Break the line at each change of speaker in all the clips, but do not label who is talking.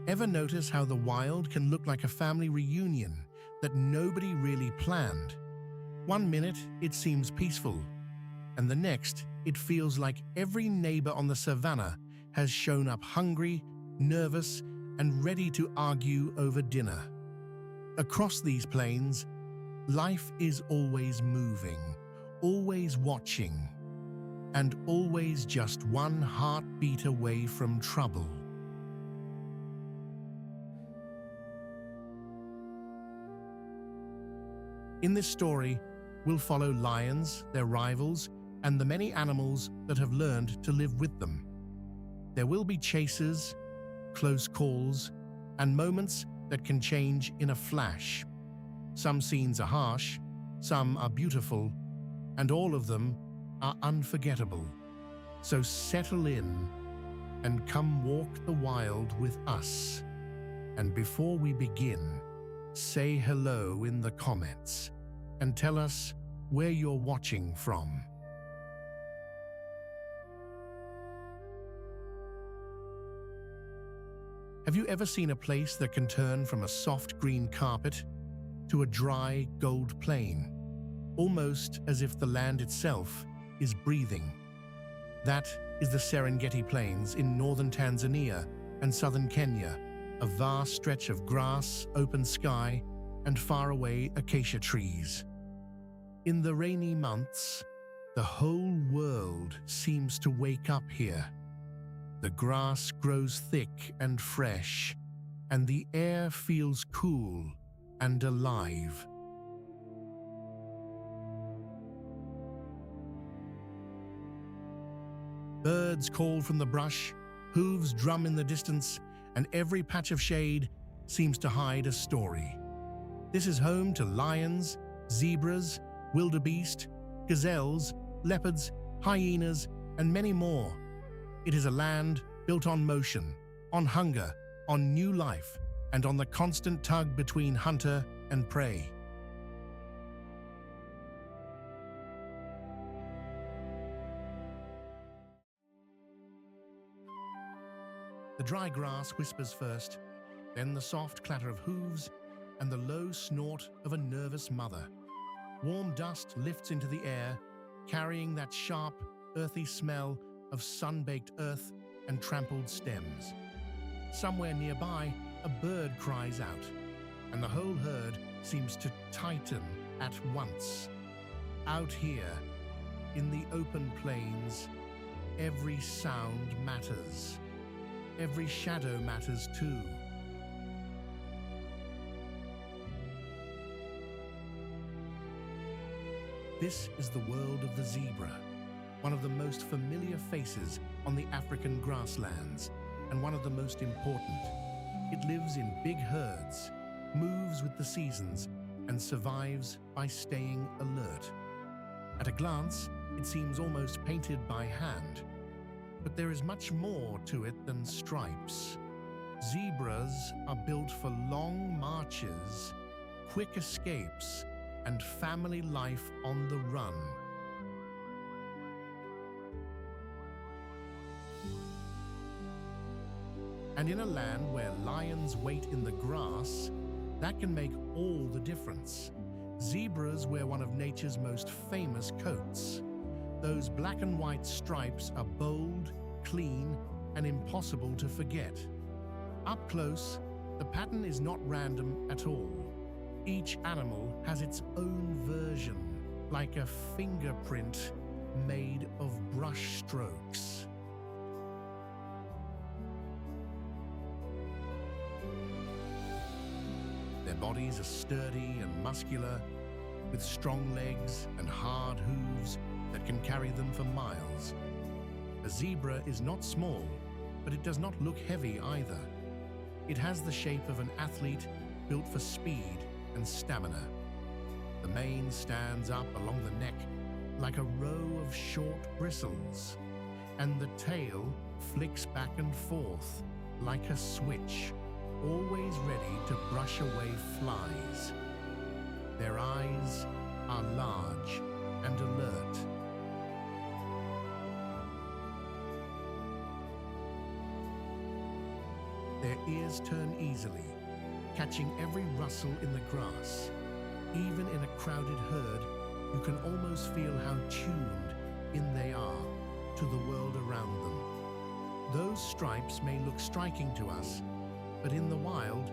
Ever notice how the wild can look like a family reunion that nobody really planned? One minute it seems peaceful, and the next it feels like every neighbor on the savannah has shown up hungry, nervous, and ready to argue over dinner. Across these plains, life is always moving, always watching, and always just one heartbeat away from trouble. In this story, we'll follow lions, their rivals, and the many animals that have learned to live with them. There will be chases, close calls, and moments that can change in a flash. Some scenes are harsh, some are beautiful, and all of them are unforgettable. So settle in and come walk the wild with us. And before we begin, say hello in the comments and tell us where you're watching from. Have you ever seen a place that can turn from a soft green carpet to a dry gold plain, almost as if the land itself is breathing? That is the Serengeti Plains in northern Tanzania and southern Kenya, a vast stretch of grass, open sky, and faraway acacia trees. In the rainy months, the whole world seems to wake up here. The grass grows thick and fresh, and the air feels cool and alive. Birds call from the brush, hooves drum in the distance, and every patch of shade seems to hide a story. This is home to lions, zebras, wildebeest, gazelles, leopards, hyenas, and many more. It is a land built on motion, on hunger, on new life, and on the constant tug between hunter and prey. The dry grass whispers first, then the soft clatter of hooves and the low snort of a nervous mother. Warm dust lifts into the air, carrying that sharp, earthy smell of sun-baked earth and trampled stems. Somewhere nearby, a bird cries out, and the whole herd seems to tighten at once. Out here, in the open plains, every sound matters. Every shadow matters too. This is the world of the zebra, one of the most familiar faces on the African grasslands, and one of the most important. It lives in big herds, moves with the seasons, and survives by staying alert. At a glance, it seems almost painted by hand. But there is much more to it than stripes. Zebras are built for long marches, quick escapes, and family life on the run. And in a land where lions wait in the grass, that can make all the difference. Zebras wear one of nature's most famous coats. Those black and white stripes are bold, clean, and impossible to forget. Up close, the pattern is not random at all. Each animal has its own version, like a fingerprint made of brush strokes. Their bodies are sturdy and muscular, with strong legs and hard hooves that can carry them for miles. A zebra is not small, but it does not look heavy either. It has the shape of an athlete built for speed and stamina. The mane stands up along the neck like a row of short bristles, and the tail flicks back and forth like a switch, always ready to brush away flies. Their eyes are large and alert. Their ears turn easily, catching every rustle in the grass. Even in a crowded herd, you can almost feel how tuned in they are to the world around them. Those stripes may look striking to us, but in the wild,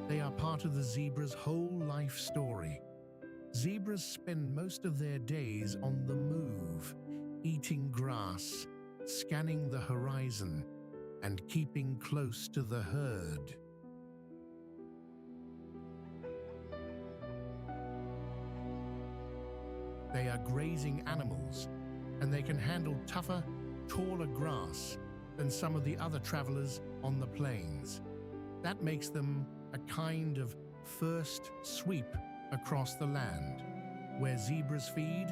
they are part of the zebra's whole life story. Zebras spend most of their days on the move, eating grass, scanning the horizon, and keeping close to the herd. They are grazing animals, and they can handle tougher, taller grass than some of the other travelers on the plains. That makes them a kind of first sweep across the land. Where zebras feed,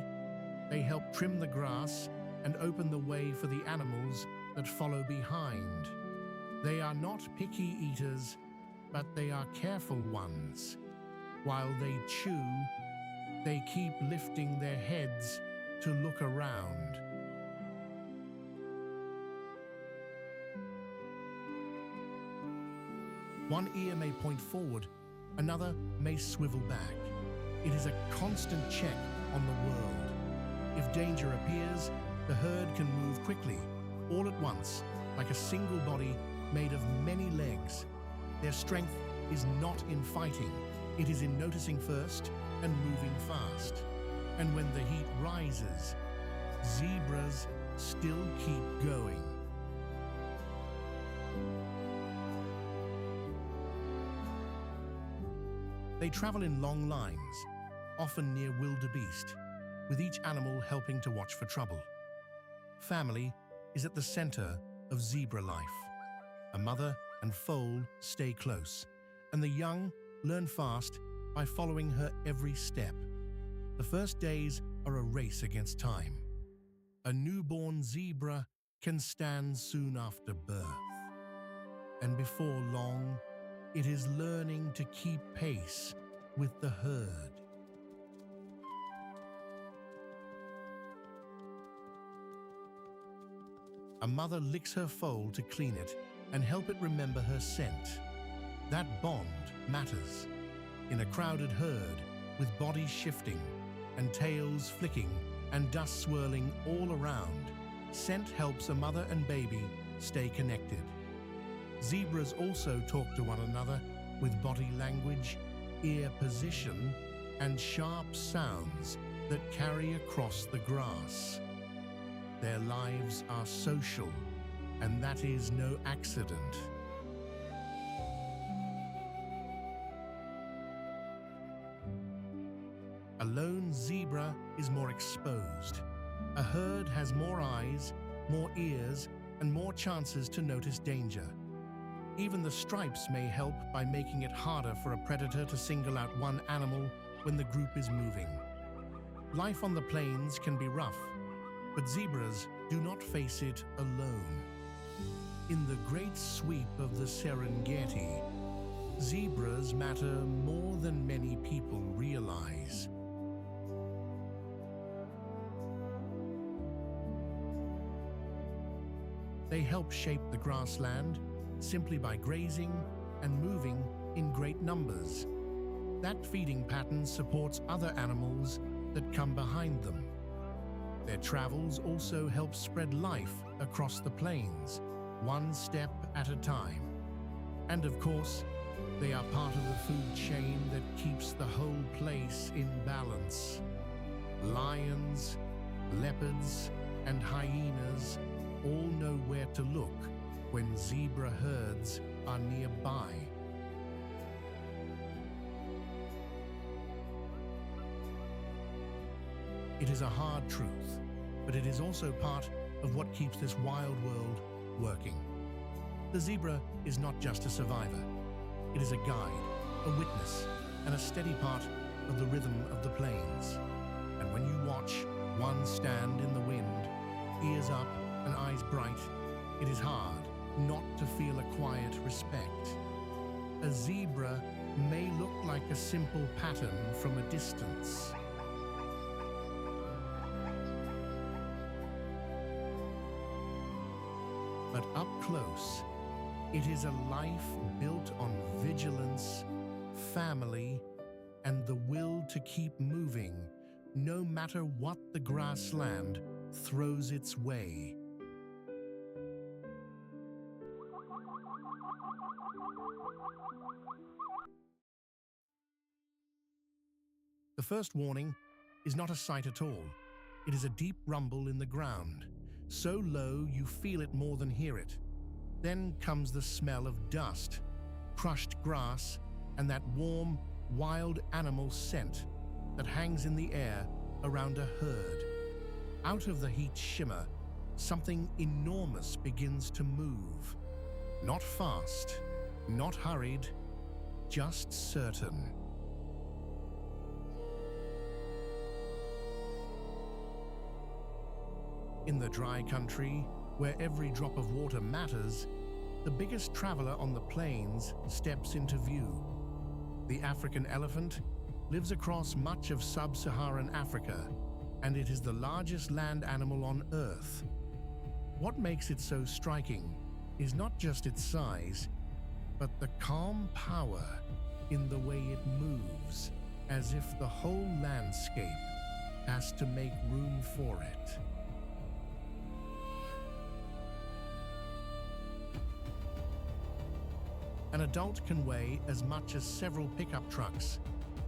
they help trim the grass and open the way for the animals that follow behind. They are not picky eaters, but they are careful ones. While they chew, they keep lifting their heads to look around. One ear may point forward, another may swivel back. It is a constant check on the world. If danger appears, the herd can move quickly, all at once, like a single body made of many legs. Their strength is not in fighting, it is in noticing first and moving fast. And when the heat rises, zebras still keep going. They travel in long lines, often near wildebeest, with each animal helping to watch for trouble. Family is at the center of zebra life. A mother and foal stay close, and the young learn fast by following her every step. The first days are a race against time. A newborn zebra can stand soon after birth. And before long, it is learning to keep pace with the herd. A mother licks her foal to clean it and help it remember her scent. That bond matters. In a crowded herd, with bodies shifting and tails flicking and dust swirling all around, scent helps a mother and baby stay connected. Zebras also talk to one another with body language, ear position, and sharp sounds that carry across the grass. Their lives are social, and that is no accident. A lone zebra is more exposed. A herd has more eyes, more ears, and more chances to notice danger. Even the stripes may help by making it harder for a predator to single out one animal when the group is moving. Life on the plains can be rough, but zebras do not face it alone. In the great sweep of the Serengeti, zebras matter more than many people realize. They help shape the grassland simply by grazing and moving in great numbers. That feeding pattern supports other animals that come behind them. Their travels also help spread life across the plains, one step at a time. And of course, they are part of the food chain that keeps the whole place in balance. Lions, leopards, and hyenas all know where to look when zebra herds are nearby. It is a hard truth, but it is also part of what keeps this wild world working. The zebra is not just a survivor. It is a guide, a witness, and a steady part of the rhythm of the plains. And when you watch one stand in the wind, ears up and eyes bright, it is hard not to feel a quiet respect. A zebra may look like a simple pattern from a distance. But up close, It is a life built on vigilance, family, and the will to keep moving, no matter what the grassland throws its way. The first warning is not a sight at all. It is a deep rumble in the ground, so low you feel it more than hear it. Then comes the smell of dust, crushed grass, and that warm, wild animal scent that hangs in the air around a herd. Out of the heat shimmer, something enormous begins to move. Not fast, not hurried, just certain. In the dry country, where every drop of water matters, the biggest traveler on the plains steps into view. The African elephant lives across much of sub-Saharan Africa, and it is the largest land animal on Earth. What makes it so striking is not just its size, but the calm power in the way it moves, as if the whole landscape has to make room for it. An adult can weigh as much as several pickup trucks.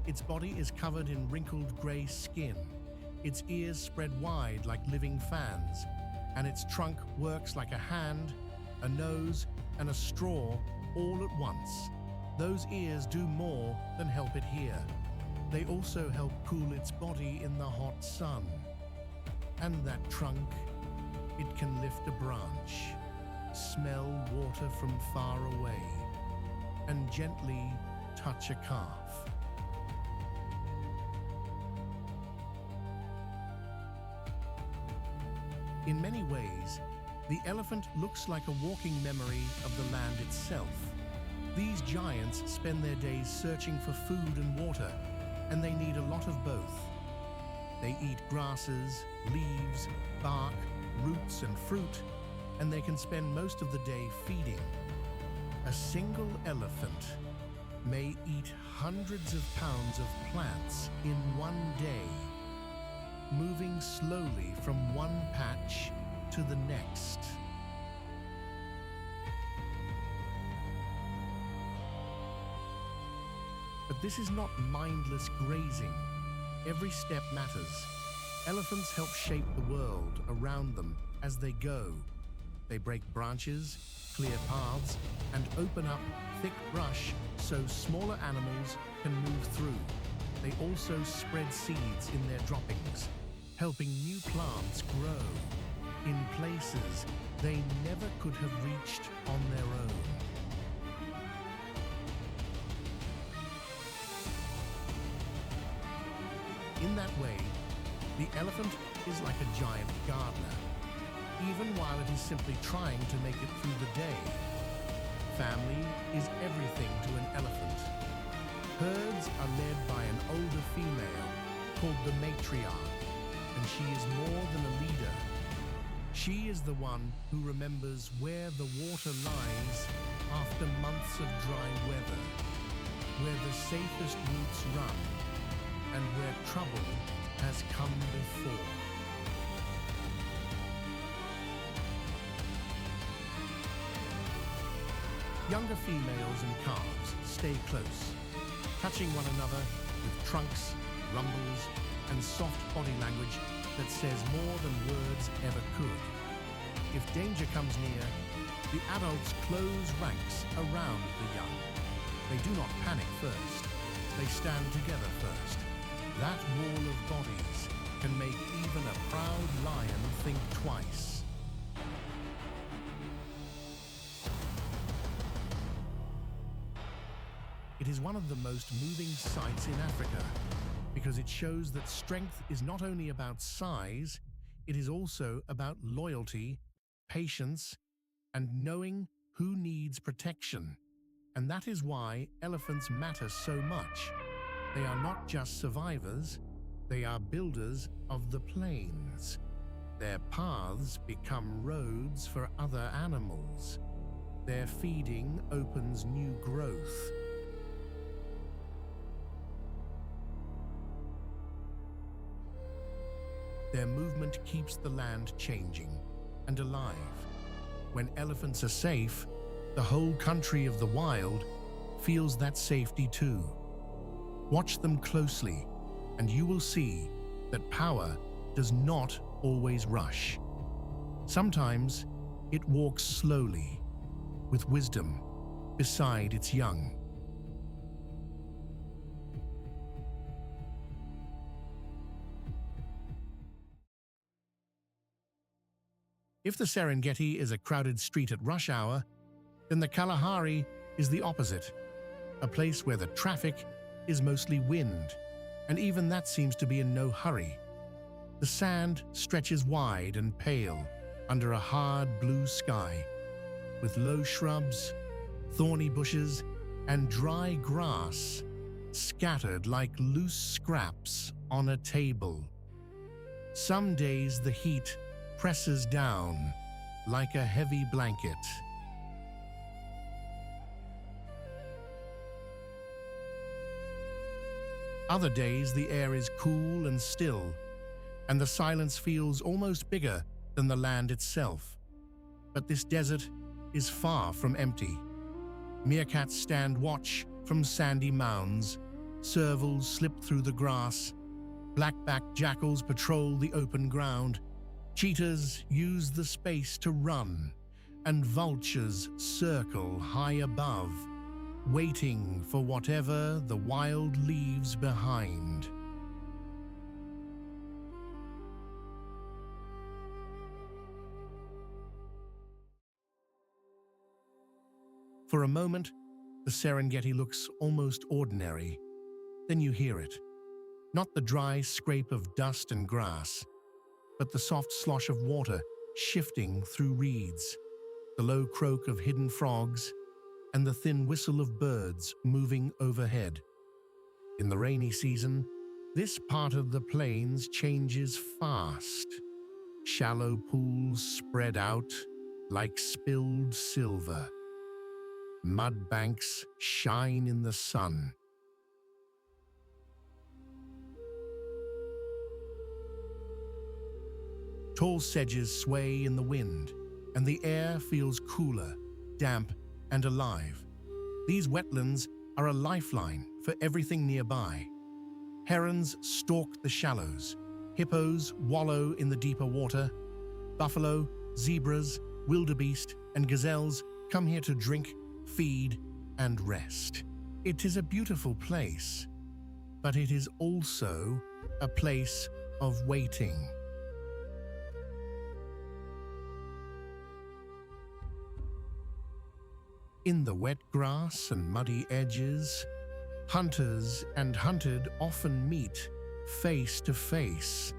Its body is covered in wrinkled gray skin. Its ears spread wide like living fans, and its trunk works like a hand, a nose, and a straw all at once. Those ears do more than help it hear. They also help cool its body in the hot sun. And that trunk, it can lift a branch, smell water from far away, and gently touch a calf. In many ways, the elephant looks like a walking memory of the land itself. These giants spend their days searching for food and water, and they need a lot of both. They eat grasses, leaves, bark, roots, and fruit, and they can spend most of the day feeding. A single elephant may eat hundreds of pounds of plants in one day, moving slowly from one patch to the next. But this is not mindless grazing. Every step matters. Elephants help shape the world around them as they go. They break branches, clear paths, and open up thick brush so smaller animals can move through. They also spread seeds in their droppings, helping new plants grow in places they never could have reached on their own. In that way, the elephant is like a giant gardener, even while it is simply trying to make it through the day. Family is everything to an elephant. Herds are led by an older female called the matriarch, and she is more than a leader. She is the one who remembers where the water lies after months of dry weather, where the safest routes run, and where trouble has come before. Younger females and calves stay close, touching one another with trunks, rumbles, and soft body language that says more than words ever could. If danger comes near, the adults close ranks around the young. They do not panic first. They stand together first. That wall of bodies can make even a proud lion think twice. It is one of the most moving sights in Africa because it shows that strength is not only about size, it is also about loyalty, patience, and knowing who needs protection. And that is why elephants matter so much. They are not just survivors, they are builders of the plains. Their paths become roads for other animals. Their feeding opens new growth. Their movement keeps the land changing and alive. When elephants are safe, the whole country of the wild feels that safety too. Watch them closely, and you will see that power does not always rush. Sometimes it walks slowly, with wisdom, beside its young. If the Serengeti is a crowded street at rush hour, then the Kalahari is the opposite, a place where the traffic is mostly wind, and even that seems to be in no hurry. The sand stretches wide and pale under a hard blue sky, with low shrubs, thorny bushes, and dry grass scattered like loose scraps on a table. Some days the heat presses down like a heavy blanket. Other days the air is cool and still, and the silence feels almost bigger than the land itself. But this desert is far from empty. Meerkats stand watch from sandy mounds, servals slip through the grass, black-backed jackals patrol the open ground, cheetahs use the space to run, and vultures circle high above, waiting for whatever the wild leaves behind. For a moment, the Serengeti looks almost ordinary. Then you hear it. Not the dry scrape of dust and grass, but the soft slosh of water shifting through reeds, the low croak of hidden frogs, and the thin whistle of birds moving overhead. In the rainy season, this part of the plains changes fast. Shallow pools spread out like spilled silver. Mud banks shine in the sun. Tall sedges sway in the wind, and the air feels cooler, damp, and alive. These wetlands are a lifeline for everything nearby. Herons stalk the shallows, hippos wallow in the deeper water, buffalo, zebras, wildebeest, and gazelles come here to drink, feed, and rest. It is a beautiful place, but it is also a place of waiting. In the wet grass and muddy edges, hunters and hunted often meet face to face.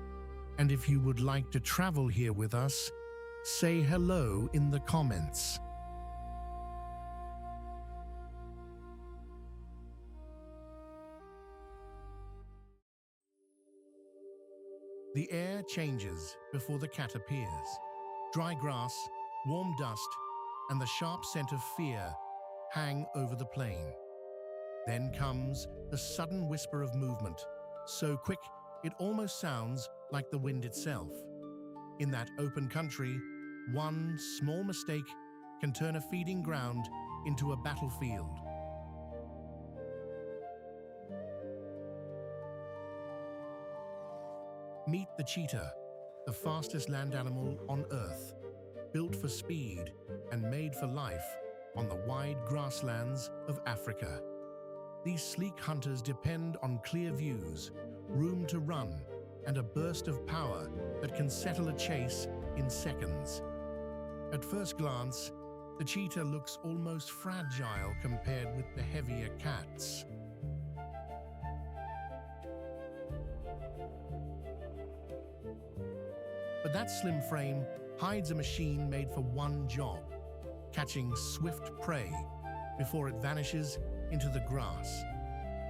And if you would like to travel here with us, say hello in the comments. The air changes before the cat appears. Dry grass, warm dust, and the sharp scent of fear hang over the plain. Then comes the sudden whisper of movement, so quick it almost sounds like the wind itself. In that open country, one small mistake can turn a feeding ground into a battlefield. Meet the cheetah, the fastest land animal on Earth, built for speed and made for life on the wide grasslands of Africa. These sleek hunters depend on clear views, room to run, and a burst of power that can settle a chase in seconds. At first glance, the cheetah looks almost fragile compared with the heavier cats. But that slim frame hides a machine made for one job, catching swift prey before it vanishes into the grass.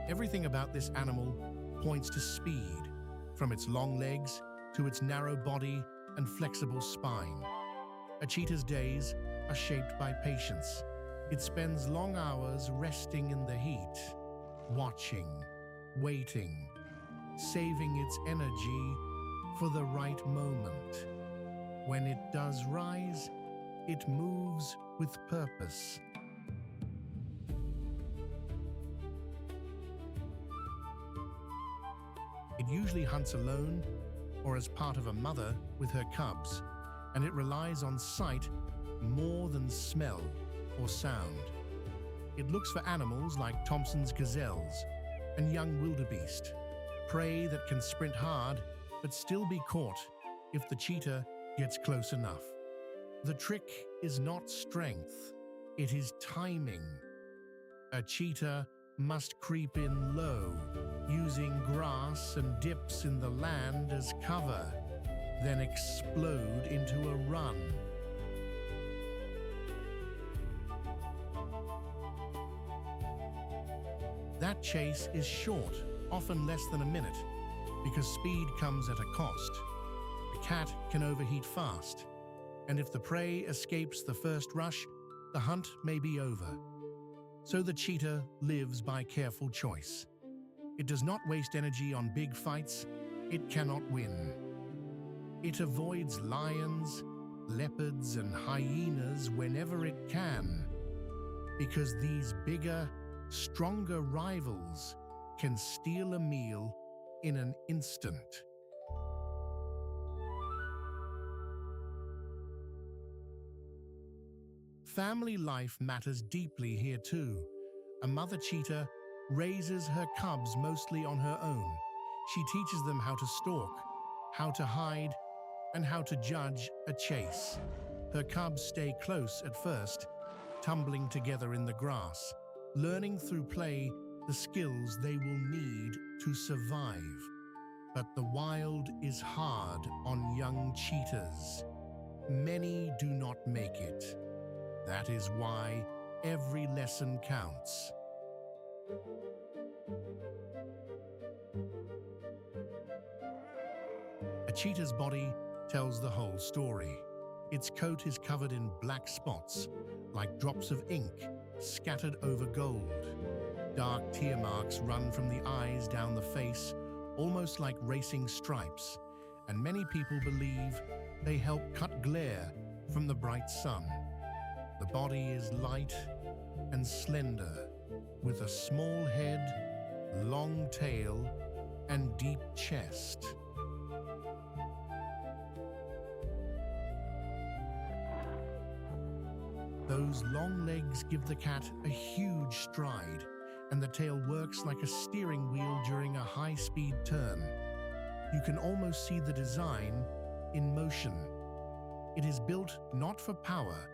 Everything about this animal points to speed, from its long legs to its narrow body and flexible spine. A cheetah's days are shaped by patience. It spends long hours resting in the heat, watching, waiting, saving its energy for the right moment. When it does rise, it moves with purpose. It usually hunts alone or as part of a mother with her cubs, and it relies on sight more than smell or sound. It looks for animals like Thompson's gazelles and young wildebeest, prey that can sprint hard but still be caught if the cheetah gets close enough. The trick is not strength, it is timing. A cheetah must creep in low, using grass and dips in the land as cover, then explode into a run. That chase is short, often less than a minute, because speed comes at a cost. The cat can overheat fast, and if the prey escapes the first rush, the hunt may be over. So the cheetah lives by careful choice. It does not waste energy on big fights it cannot win. It avoids lions, leopards, and hyenas whenever it can, because these bigger, stronger rivals can steal a meal in an instant. Family life matters deeply here too. A mother cheetah raises her cubs mostly on her own. She teaches them how to stalk, how to hide, and how to judge a chase. Her cubs stay close at first, tumbling together in the grass, learning through play the skills they will need to survive. But the wild is hard on young cheetahs. Many do not make it. That is why every lesson counts. A cheetah's body tells the whole story. Its coat is covered in black spots, like drops of ink scattered over gold. Dark tear marks run from the eyes down the face, almost like racing stripes, and many people believe they help cut glare from the bright sun. The body is light and slender, with a small head, long tail, and deep chest. Those long legs give the cat a huge stride, and the tail works like a steering wheel during a high-speed turn. You can almost see the design in motion. It is built not for power,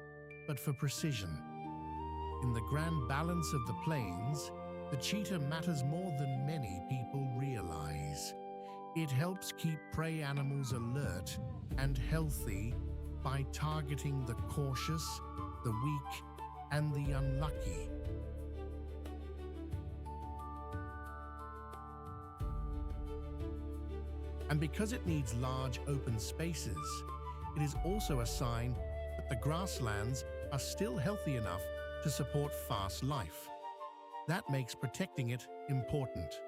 but for precision. In the grand balance of the plains, the cheetah matters more than many people realize. It helps keep prey animals alert and healthy by targeting the cautious, the weak, and the unlucky. And because it needs large open spaces, it is also a sign that the grasslands are still healthy enough to support fast life. That makes protecting it important.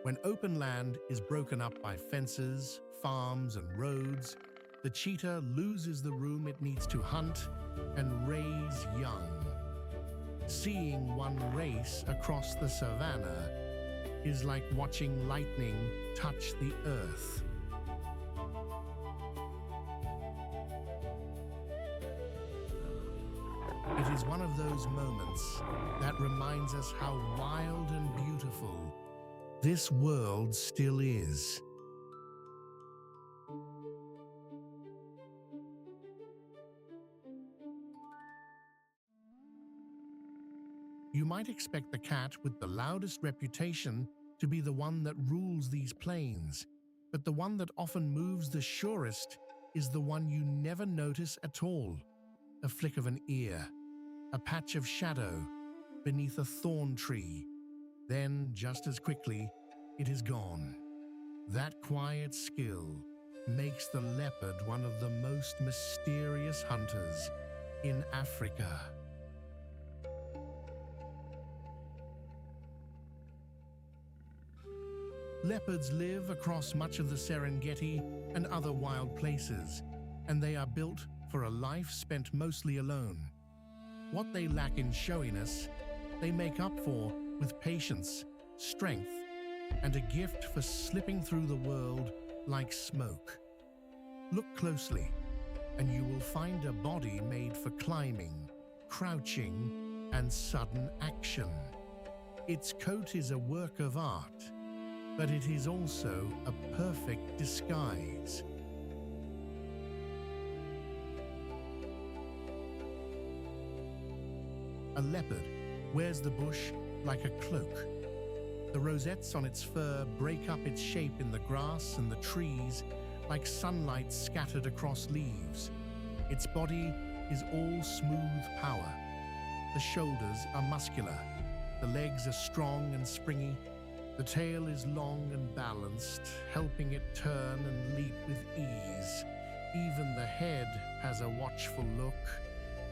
When open land is broken up by fences, farms, and roads, the cheetah loses the room it needs to hunt and raise young. Seeing one race across the savannah is like watching lightning touch the earth. It is one of those moments that reminds us how wild and beautiful this world still is. You might expect the cat with the loudest reputation to be the one that rules these plains, but the one that often moves the surest is the one you never notice at all. A flick of an ear, a patch of shadow beneath a thorn tree. Then, just as quickly, it is gone. That quiet skill makes the leopard one of the most mysterious hunters in Africa. Leopards live across much of the Serengeti and other wild places, and they are built for a life spent mostly alone. What they lack in showiness, they make up for with patience, strength, and a gift for slipping through the world like smoke. Look closely, and you will find a body made for climbing, crouching, and sudden action. Its coat is a work of art, but it is also a perfect disguise. A leopard wears the bush like a cloak. The rosettes on its fur break up its shape in the grass and the trees like sunlight scattered across leaves. Its body is all smooth power. The shoulders are muscular. The legs are strong and springy. The tail is long and balanced, helping it turn and leap with ease. Even the head has a watchful look,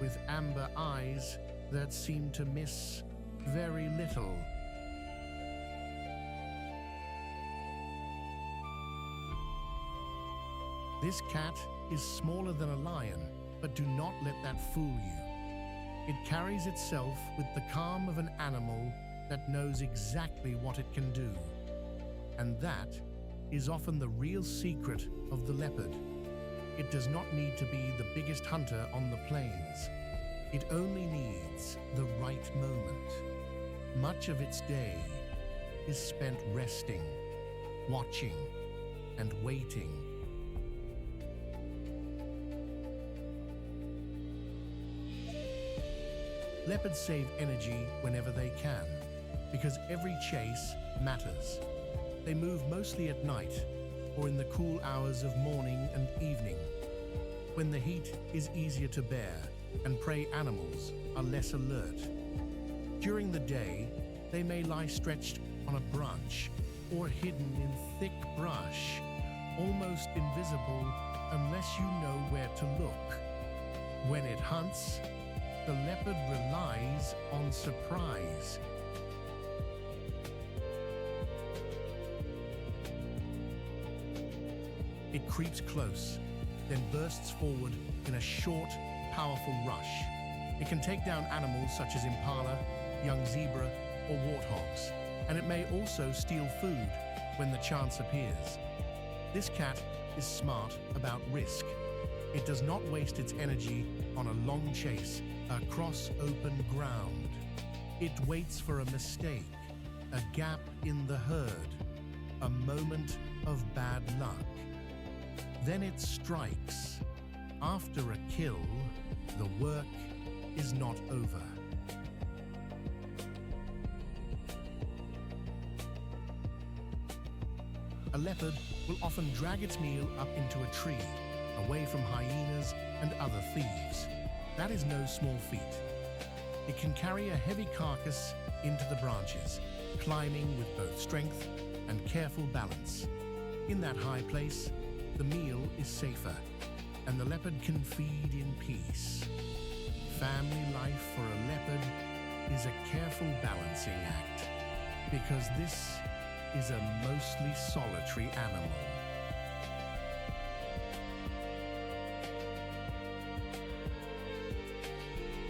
with amber eyes that seem to miss very little. This cat is smaller than a lion, but do not let that fool you. It carries itself with the calm of an animal that knows exactly what it can do. And that is often the real secret of the leopard. It does not need to be the biggest hunter on the plains. It only needs the right moment. Much of its day is spent resting, watching, and waiting. Leopards save energy whenever they can, because every chase matters. They move mostly at night or in the cool hours of morning and evening, when the heat is easier to bear and prey animals are less alert. During the day, they may lie stretched on a branch or hidden in thick brush, almost invisible unless you know where to look. When it hunts, the leopard relies on surprise. It creeps close, then bursts forward in a short, powerful rush. It can take down animals such as impala, young zebra, or warthogs, and it may also steal food when the chance appears. This cat is smart about risk. It does not waste its energy on a long chase across open ground. It waits for a mistake, a gap in the herd, a moment of bad luck. Then it strikes. After a kill, the work is not over. A leopard will often drag its meal up into a tree, away from hyenas and other thieves. That is no small feat. It can carry a heavy carcass into the branches, climbing with both strength and careful balance. In that high place, the meal is safer, and the leopard can feed in peace. Family life for a leopard is a careful balancing act, because this is a mostly solitary animal.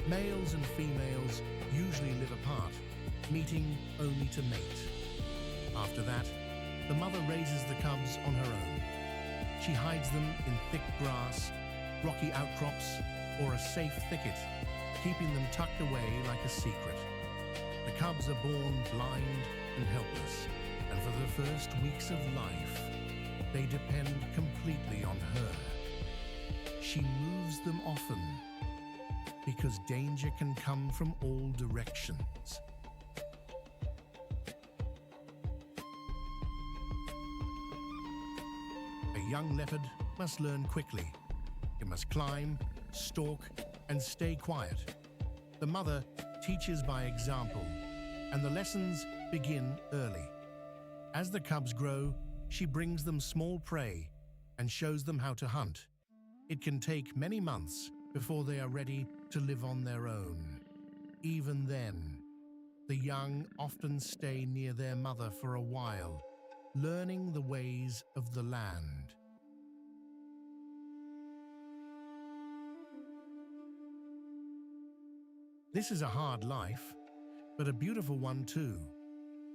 Males and females usually live apart, meeting only to mate. After that, the mother raises the cubs on her own. She hides them in thick grass, rocky outcrops, or a safe thicket, keeping them tucked away like a secret. The cubs are born blind and helpless, and for the first weeks of life, they depend completely on her. She moves them often, because danger can come from all directions. A young leopard must learn quickly. It must climb, stalk, and stay quiet. The mother teaches by example, and the lessons begin early. As the cubs grow, she brings them small prey and shows them how to hunt. It can take many months before they are ready to live on their own. Even then, the young often stay near their mother for a while, learning the ways of the land. This is a hard life, but a beautiful one too,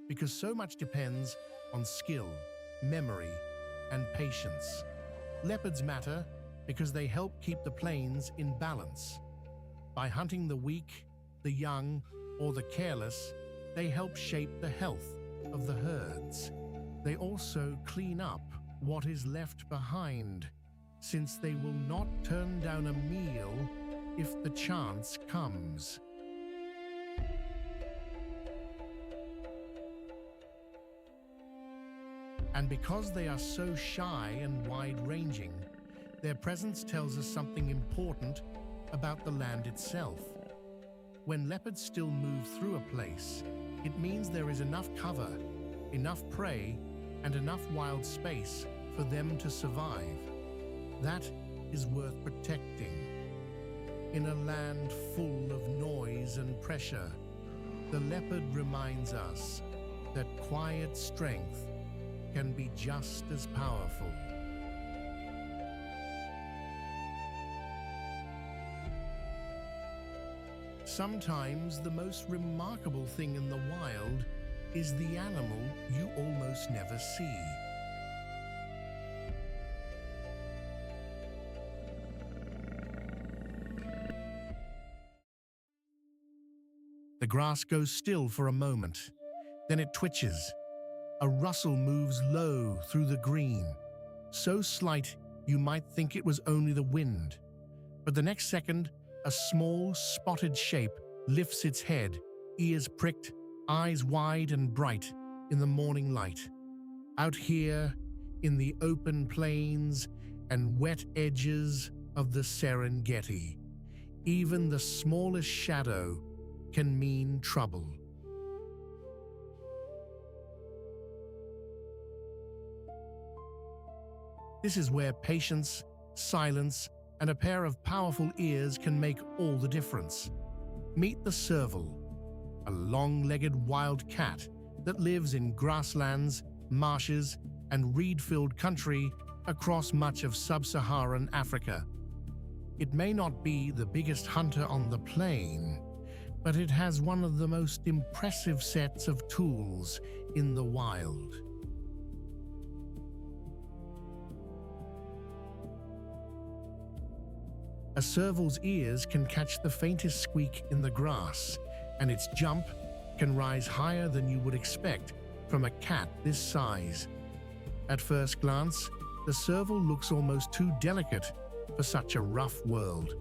because so much depends on skill, memory, and patience. Leopards matter because they help keep the plains in balance. By hunting the weak, the young, or the careless, they help shape the health of the herds. They also clean up what is left behind, since they will not turn down a meal if the chance comes. And because they are so shy and wide-ranging, their presence tells us something important about the land itself. When leopards still move through a place, it means there is enough cover, enough prey, and enough wild space for them to survive. That is worth protecting. In a land full of noise and pressure, the leopard reminds us that quiet strength can be just as powerful. Sometimes the most remarkable thing in the wild is the animal you almost never see. The grass goes still for a moment, then it twitches. A rustle moves low through the green, so slight you might think it was only the wind. But the next second, a small, spotted shape lifts its head, ears pricked, eyes wide and bright in the morning light. Out here, in the open plains and wet edges of the Serengeti, even the smallest shadow can mean trouble. This is where patience, silence, and a pair of powerful ears can make all the difference. Meet the serval, a long-legged wild cat that lives in grasslands, marshes, and reed-filled country across much of sub-Saharan Africa. It may not be the biggest hunter on the plain, but it has one of the most impressive sets of tools in the wild. A serval's ears can catch the faintest squeak in the grass, and its jump can rise higher than you would expect from a cat this size. At first glance, the serval looks almost too delicate for such a rough world.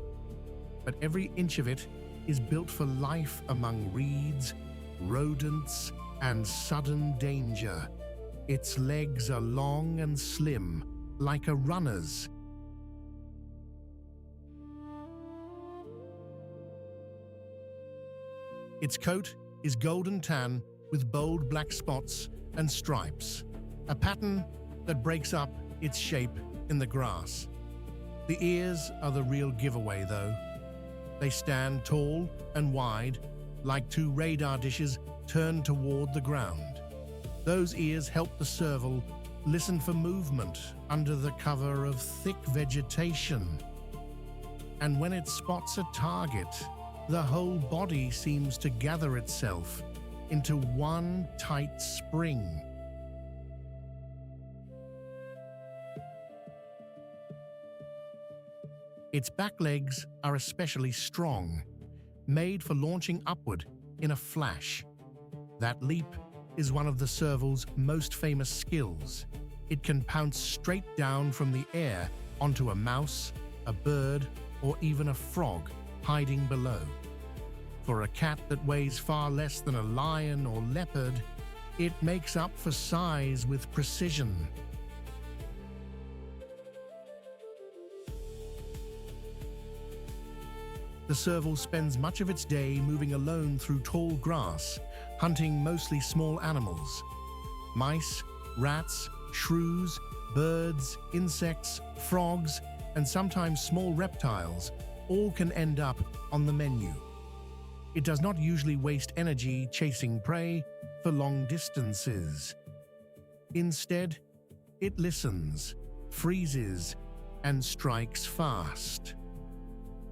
But every inch of it is built for life among reeds, rodents, and sudden danger. Its legs are long and slim, like a runner's. Its coat is golden tan with bold black spots and stripes, a pattern that breaks up its shape in the grass. The ears are the real giveaway, though. They stand tall and wide, like two radar dishes turned toward the ground. Those ears help the serval listen for movement under the cover of thick vegetation. And when it spots a target, the whole body seems to gather itself into one tight spring. Its back legs are especially strong, made for launching upward in a flash. That leap is one of the serval's most famous skills. It can pounce straight down from the air onto a mouse, a bird, or even a frog hiding below. For a cat that weighs far less than a lion or leopard, it makes up for size with precision. The serval spends much of its day moving alone through tall grass, hunting mostly small animals. Mice, rats, shrews, birds, insects, frogs, and sometimes small reptiles all can end up on the menu. It does not usually waste energy chasing prey for long distances. Instead, it listens, freezes, and strikes fast.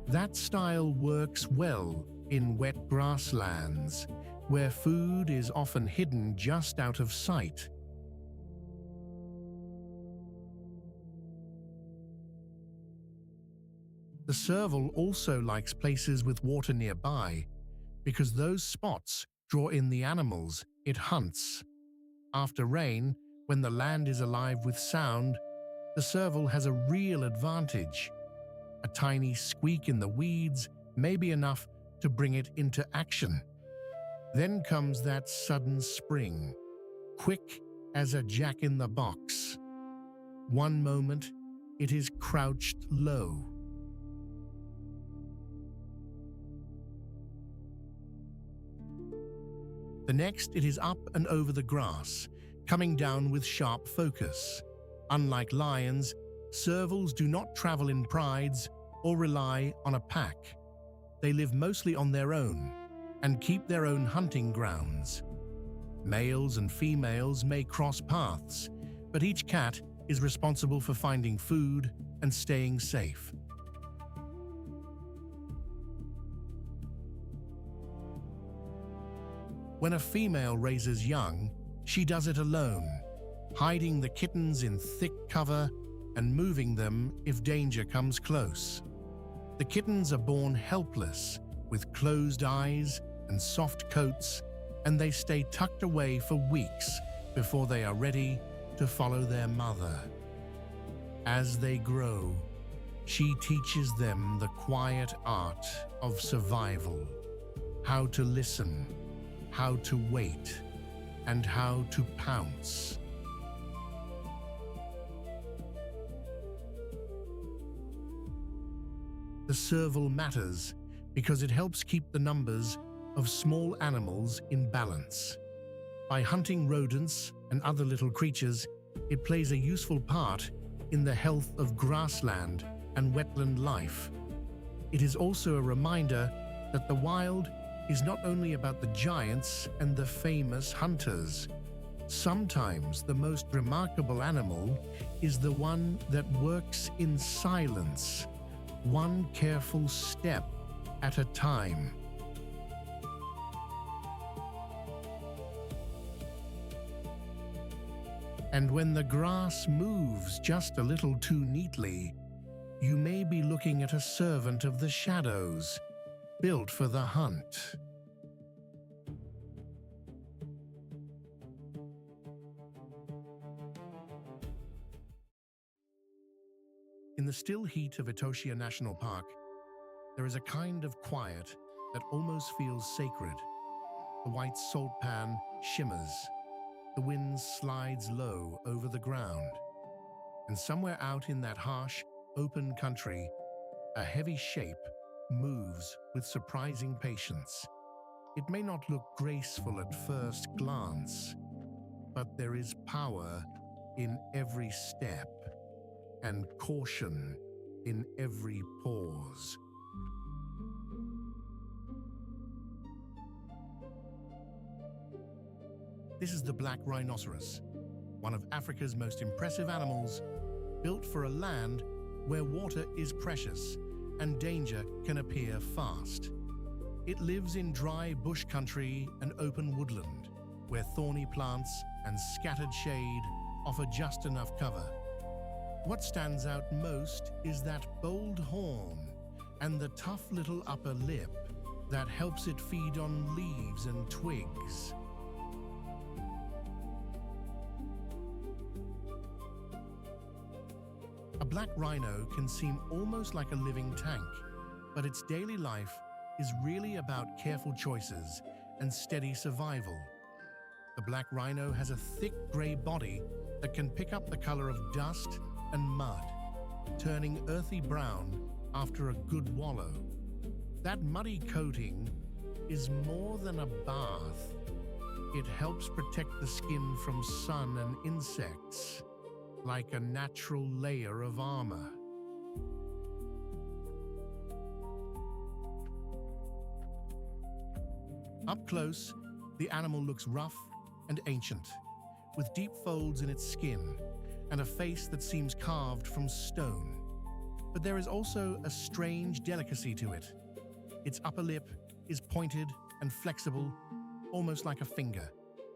That style works well in wet grasslands, where food is often hidden just out of sight. The serval also likes places with water nearby, because those spots draw in the animals it hunts. After rain, when the land is alive with sound, the serval has a real advantage. A tiny squeak in the weeds may be enough to bring it into action. Then comes that sudden spring, quick as a jack-in-the-box. One moment, it is crouched low. The next, it is up and over the grass, coming down with sharp focus. Unlike lions, servals do not travel in prides or rely on a pack. They live mostly on their own and keep their own hunting grounds. Males and females may cross paths, but each cat is responsible for finding food and staying safe. When a female raises young, she does it alone, hiding the kittens in thick cover and moving them if danger comes close. The kittens are born helpless, with closed eyes and soft coats, and they stay tucked away for weeks before they are ready to follow their mother. As they grow, she teaches them the quiet art of survival, how to listen, how to wait, and how to pounce. The serval matters because it helps keep the numbers of small animals in balance. By hunting rodents and other little creatures, it plays a useful part in the health of grassland and wetland life. It is also a reminder that the wild is not only about the giants and the famous hunters. Sometimes the most remarkable animal is the one that works in silence, one careful step at a time. And when the grass moves just a little too neatly, you may be looking at a servant of the shadows, built for the hunt. In the still heat of Etosha National Park, there is a kind of quiet that almost feels sacred. The white salt pan shimmers, the wind slides low over the ground, and somewhere out in that harsh, open country, a heavy shape moves with surprising patience. It may not look graceful at first glance, but there is power in every step and caution in every pause. This is the black rhinoceros, one of Africa's most impressive animals, built for a land where water is precious and danger can appear fast. It lives in dry bush country and open woodland, where thorny plants and scattered shade offer just enough cover. What stands out most is that bold horn and the tough little upper lip that helps it feed on leaves and twigs. A black rhino can seem almost like a living tank, but its daily life is really about careful choices and steady survival. The black rhino has a thick gray body that can pick up the color of dust and mud, turning earthy brown after a good wallow. That muddy coating is more than a bath. It helps protect the skin from sun and insects, like a natural layer of armor. Up close, the animal looks rough and ancient, with deep folds in its skin and a face that seems carved from stone. But there is also a strange delicacy to it. Its upper lip is pointed and flexible, almost like a finger,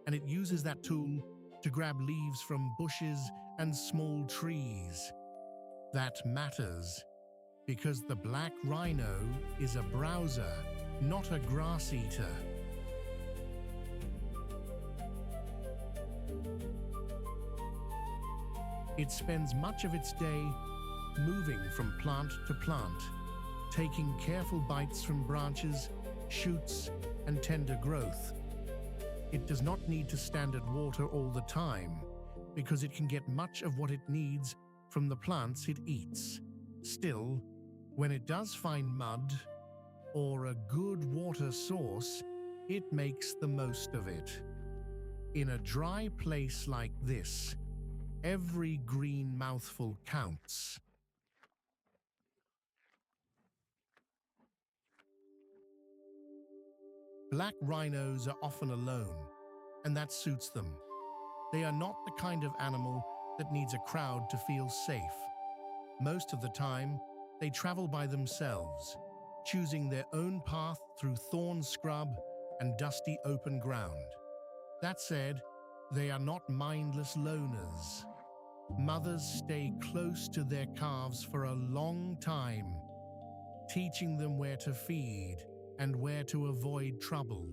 and it uses that tool to grab leaves from bushes and small trees. That matters because the black rhino is a browser, not a grass eater. It spends much of its day moving from plant to plant, taking careful bites from branches, shoots, and tender growth. It does not need to stand at water all the time because it can get much of what it needs from the plants it eats. Still, when it does find mud or a good water source, it makes the most of it. In a dry place like this, every green mouthful counts. Black rhinos are often alone, and that suits them. They are not the kind of animal that needs a crowd to feel safe. Most of the time, they travel by themselves, choosing their own path through thorn scrub and dusty open ground. That said, they are not mindless loners. Mothers stay close to their calves for a long time, teaching them where to feed and where to avoid trouble.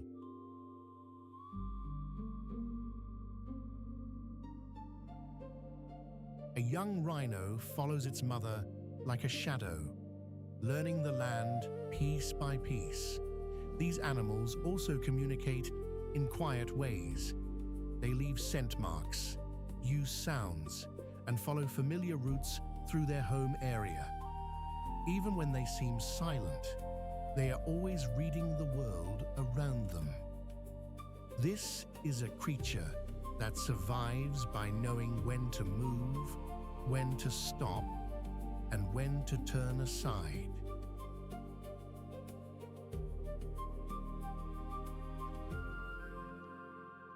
A young rhino follows its mother like a shadow, learning the land piece by piece. These animals also communicate in quiet ways. They leave scent marks, use sounds, and follow familiar routes through their home area. Even when they seem silent, they are always reading the world around them. This is a creature that survives by knowing when to move, when to stop, and when to turn aside.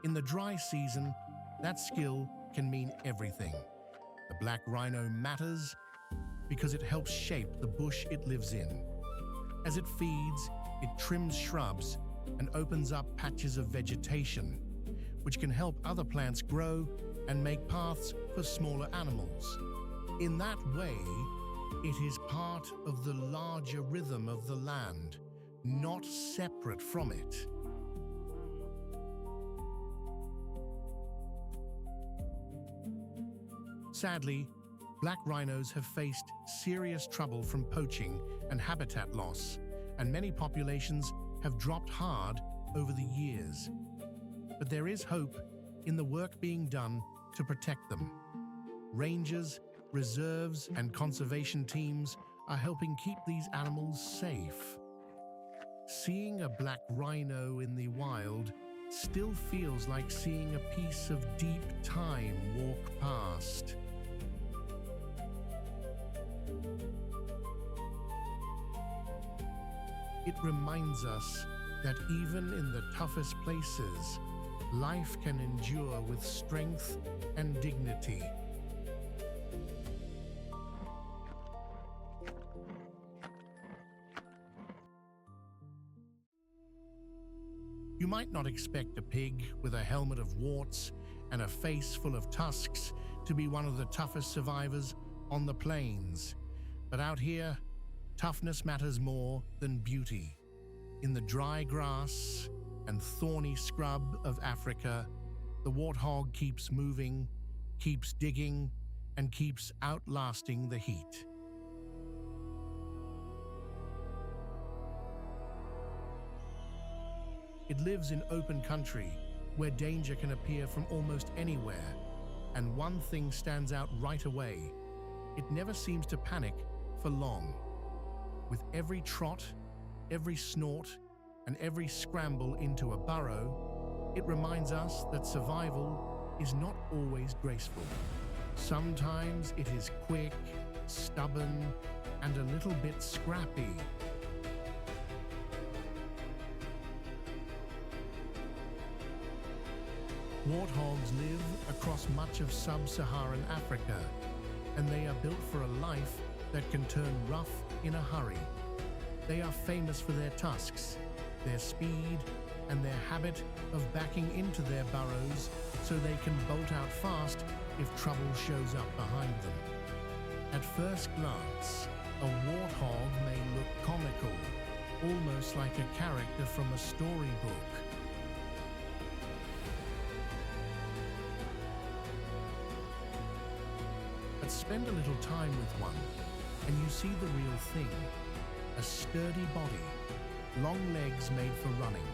In the dry season, that skill can mean everything. The black rhino matters because it helps shape the bush it lives in. As it feeds, it trims shrubs and opens up patches of vegetation, which can help other plants grow and make paths for smaller animals. In that way, it is part of the larger rhythm of the land, not separate from it. Sadly, black rhinos have faced serious trouble from poaching and habitat loss, and many populations have dropped hard over the years. But there is hope in the work being done to protect them. Rangers, reserves, and conservation teams are helping keep these animals safe. Seeing a black rhino in the wild still feels like seeing a piece of deep time walk past. It reminds us that even in the toughest places, life can endure with strength and dignity. You might not expect a pig with a helmet of warts and a face full of tusks to be one of the toughest survivors on the plains. But out here, toughness matters more than beauty. In the dry grass and thorny scrub of Africa, the warthog keeps moving, keeps digging, and keeps outlasting the heat. It lives in open country, where danger can appear from almost anywhere, and one thing stands out right away: it never seems to panic for long. With every trot, every snort, and every scramble into a burrow, it reminds us that survival is not always graceful. Sometimes it is quick, stubborn, and a little bit scrappy. Warthogs live across much of sub-Saharan Africa, and they are built for a life that can turn rough in a hurry. They are famous for their tusks, their speed, and their habit of backing into their burrows so they can bolt out fast if trouble shows up behind them. At first glance, a warthog may look comical, almost like a character from a storybook. But spend a little time with one, and you see the real thing. A sturdy body, long legs made for running,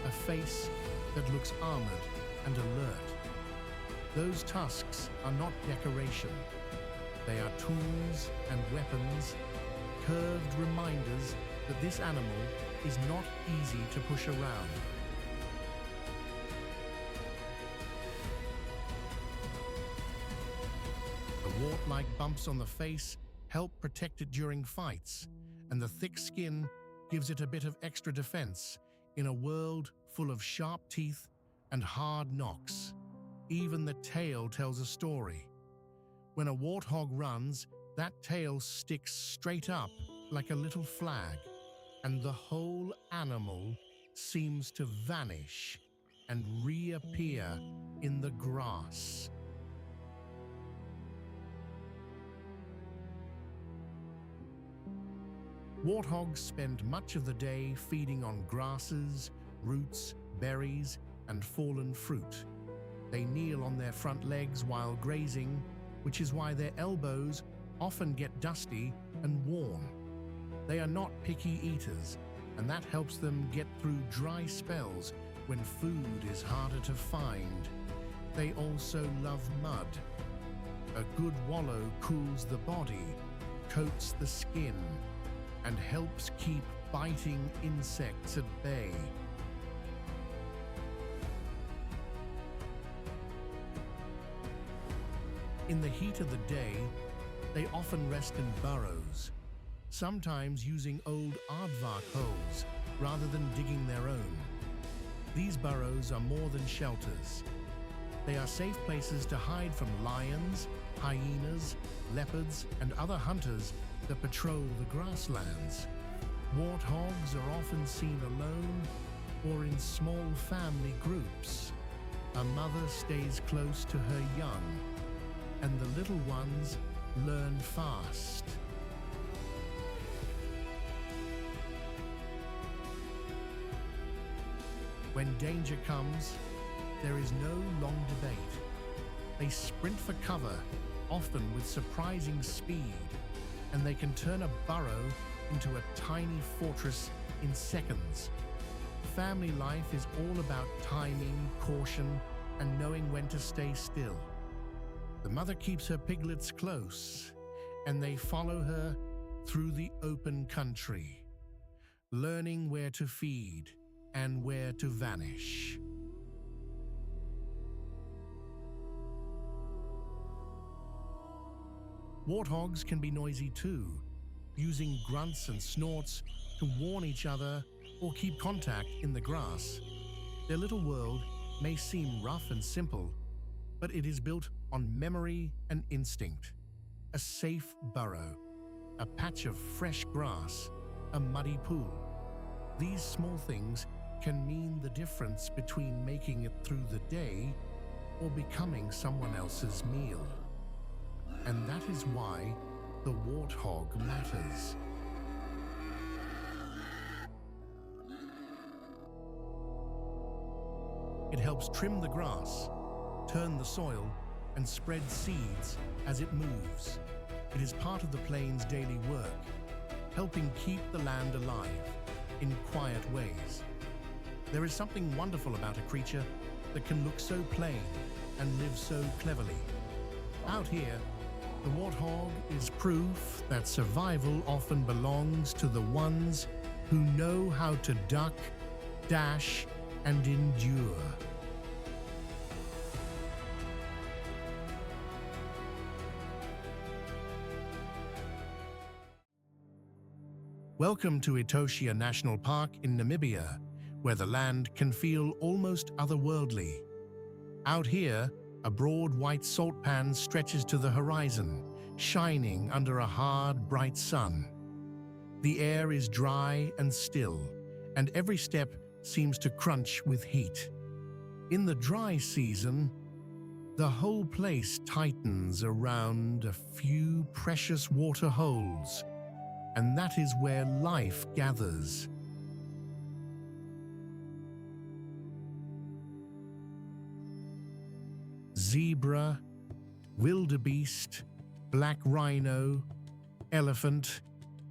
a face that looks armored and alert. Those tusks are not decoration. They are tools and weapons, curved reminders that this animal is not easy to push around. The wart-like bumps on the face help protect it during fights, and the thick skin gives it a bit of extra defense in a world full of sharp teeth and hard knocks. Even the tail tells a story. When a warthog runs, that tail sticks straight up like a little flag, and the whole animal seems to vanish and reappear in the grass. Warthogs spend much of the day feeding on grasses, roots, berries, and fallen fruit. They kneel on their front legs while grazing, which is why their elbows often get dusty and worn. They are not picky eaters, and that helps them get through dry spells when food is harder to find. They also love mud. A good wallow cools the body, coats the skin, and helps keep biting insects at bay. In the heat of the day, they often rest in burrows, sometimes using old aardvark holes rather than digging their own. These burrows are more than shelters. They are safe places to hide from lions, hyenas, leopards, and other hunters that patrol the grasslands. Warthogs are often seen alone or in small family groups. A mother stays close to her young, and the little ones learn fast. When danger comes, there is no long debate. They sprint for cover, often with surprising speed, and they can turn a burrow into a tiny fortress in seconds. Family life is all about timing, caution, and knowing when to stay still. The mother keeps her piglets close, and they follow her through the open country, learning where to feed and where to vanish. Warthogs can be noisy too, using grunts and snorts to warn each other or keep contact in the grass. Their little world may seem rough and simple, but it is built on memory and instinct. A safe burrow, a patch of fresh grass, a muddy pool. These small things can mean the difference between making it through the day or becoming someone else's meal. And that is why the warthog matters. It helps trim the grass, turn the soil, and spread seeds as it moves. It is part of the plains' daily work, helping keep the land alive in quiet ways. There is something wonderful about a creature that can look so plain and live so cleverly. Out here, the warthog is proof that survival often belongs to the ones who know how to duck, dash, and endure. Welcome to Etosha National Park in Namibia, where the land can feel almost otherworldly. Out here, a broad white salt pan stretches to the horizon, shining under a hard, bright sun. The air is dry and still, and every step seems to crunch with heat. In the dry season, the whole place tightens around a few precious water holes, and that is where life gathers. Zebra, wildebeest, black rhino, elephant,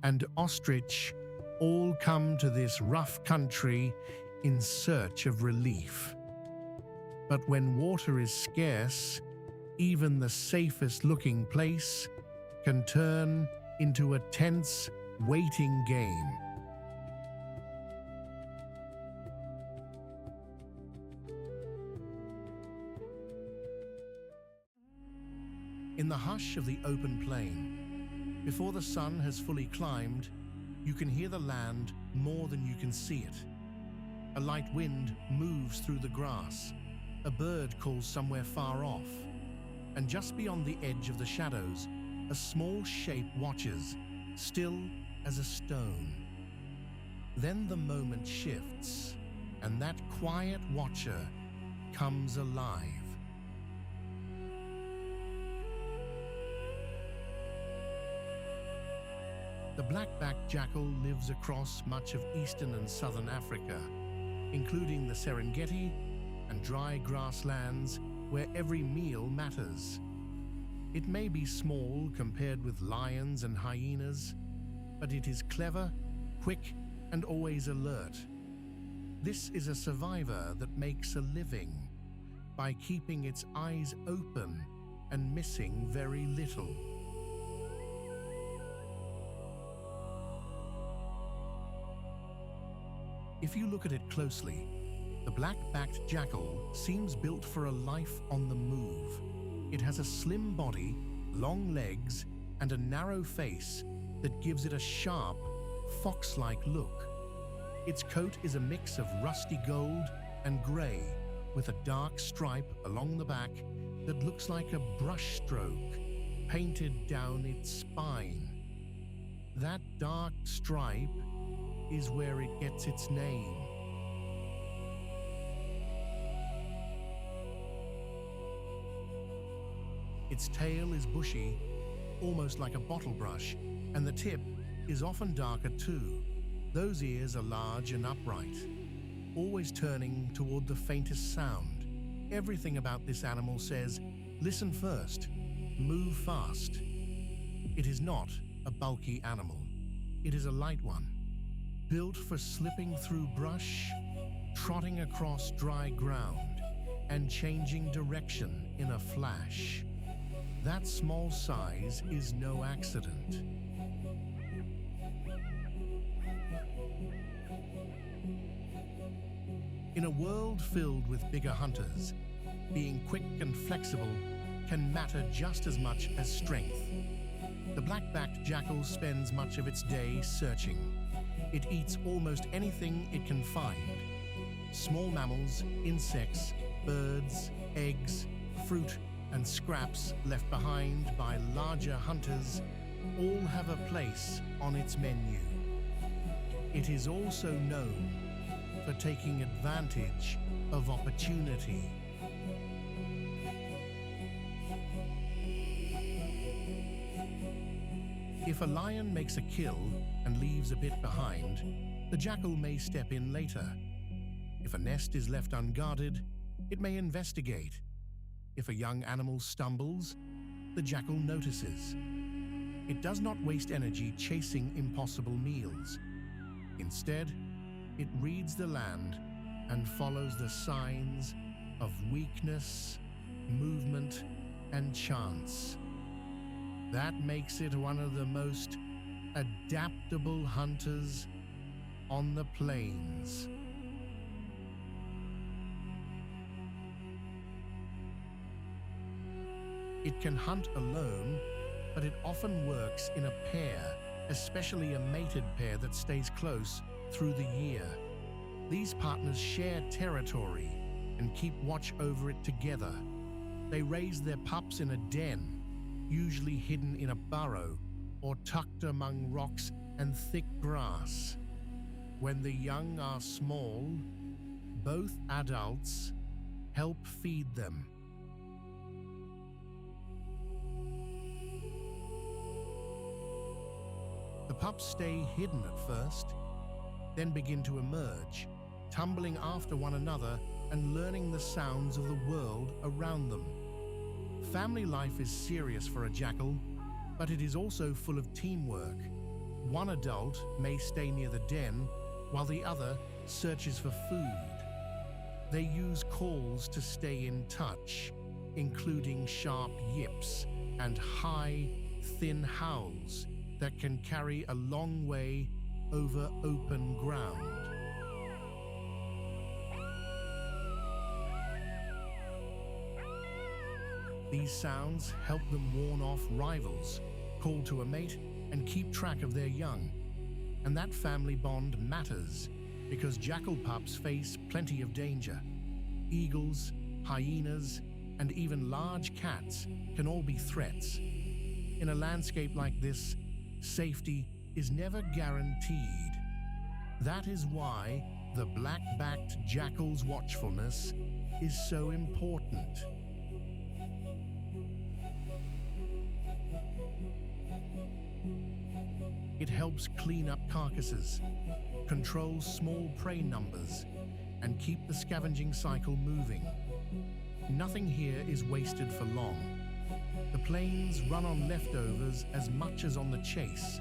and ostrich all come to this rough country in search of relief. But when water is scarce, even the safest-looking place can turn into a tense, waiting game. In the hush of the open plain, before the sun has fully climbed, you can hear the land more than you can see it. A light wind moves through the grass. A bird calls somewhere far off. And just beyond the edge of the shadows, a small shape watches, still as a stone. Then the moment shifts, and that quiet watcher comes alive. The black-backed jackal lives across much of eastern and southern Africa, including the Serengeti and dry grasslands where every meal matters. It may be small compared with lions and hyenas, but it is clever, quick, and always alert. This is a survivor that makes a living by keeping its eyes open and missing very little. If you look at it closely, the black-backed jackal seems built for a life on the move. It has a slim body, long legs, and a narrow face that gives it a sharp, fox-like look. Its coat is a mix of rusty gold and grey, with a dark stripe along the back that looks like a brushstroke painted down its spine. That dark stripe is where it gets its name. Its tail is bushy, almost like a bottle brush, and the tip is often darker too. Those ears are large and upright, always turning toward the faintest sound. Everything about this animal says, listen first, move fast. It is not a bulky animal. It is a light one, built for slipping through brush, trotting across dry ground, and changing direction in a flash. That small size is no accident. In a world filled with bigger hunters, being quick and flexible can matter just as much as strength. The black-backed jackal spends much of its day searching. It eats almost anything it can find. Small mammals, insects, birds, eggs, fruit, and scraps left behind by larger hunters all have a place on its menu. It is also known for taking advantage of opportunity. If a lion makes a kill and leaves a bit behind, the jackal may step in later. If a nest is left unguarded, it may investigate. If a young animal stumbles, the jackal notices. It does not waste energy chasing impossible meals. Instead, it reads the land and follows the signs of weakness, movement, and chance. That makes it one of the most adaptable hunters on the plains. It can hunt alone, but it often works in a pair, especially a mated pair that stays close through the year. These partners share territory, and keep watch over it together. They raise their pups in a den, usually hidden in a burrow or tucked among rocks and thick grass. When the young are small, both adults help feed them. The pups stay hidden at first, then begin to emerge, tumbling after one another and learning the sounds of the world around them. Family life is serious for a jackal, but it is also full of teamwork. One adult may stay near the den while the other searches for food. They use calls to stay in touch, including sharp yips and high, thin howls that can carry a long way over open ground. These sounds help them warn off rivals, call to a mate, and keep track of their young. And that family bond matters because jackal pups face plenty of danger. Eagles, hyenas, and even large cats can all be threats. In a landscape like this, safety is never guaranteed. That is why the black-backed jackal's watchfulness is so important. It helps clean up carcasses, control small prey numbers, and keep the scavenging cycle moving. Nothing here is wasted for long. The plains run on leftovers as much as on the chase,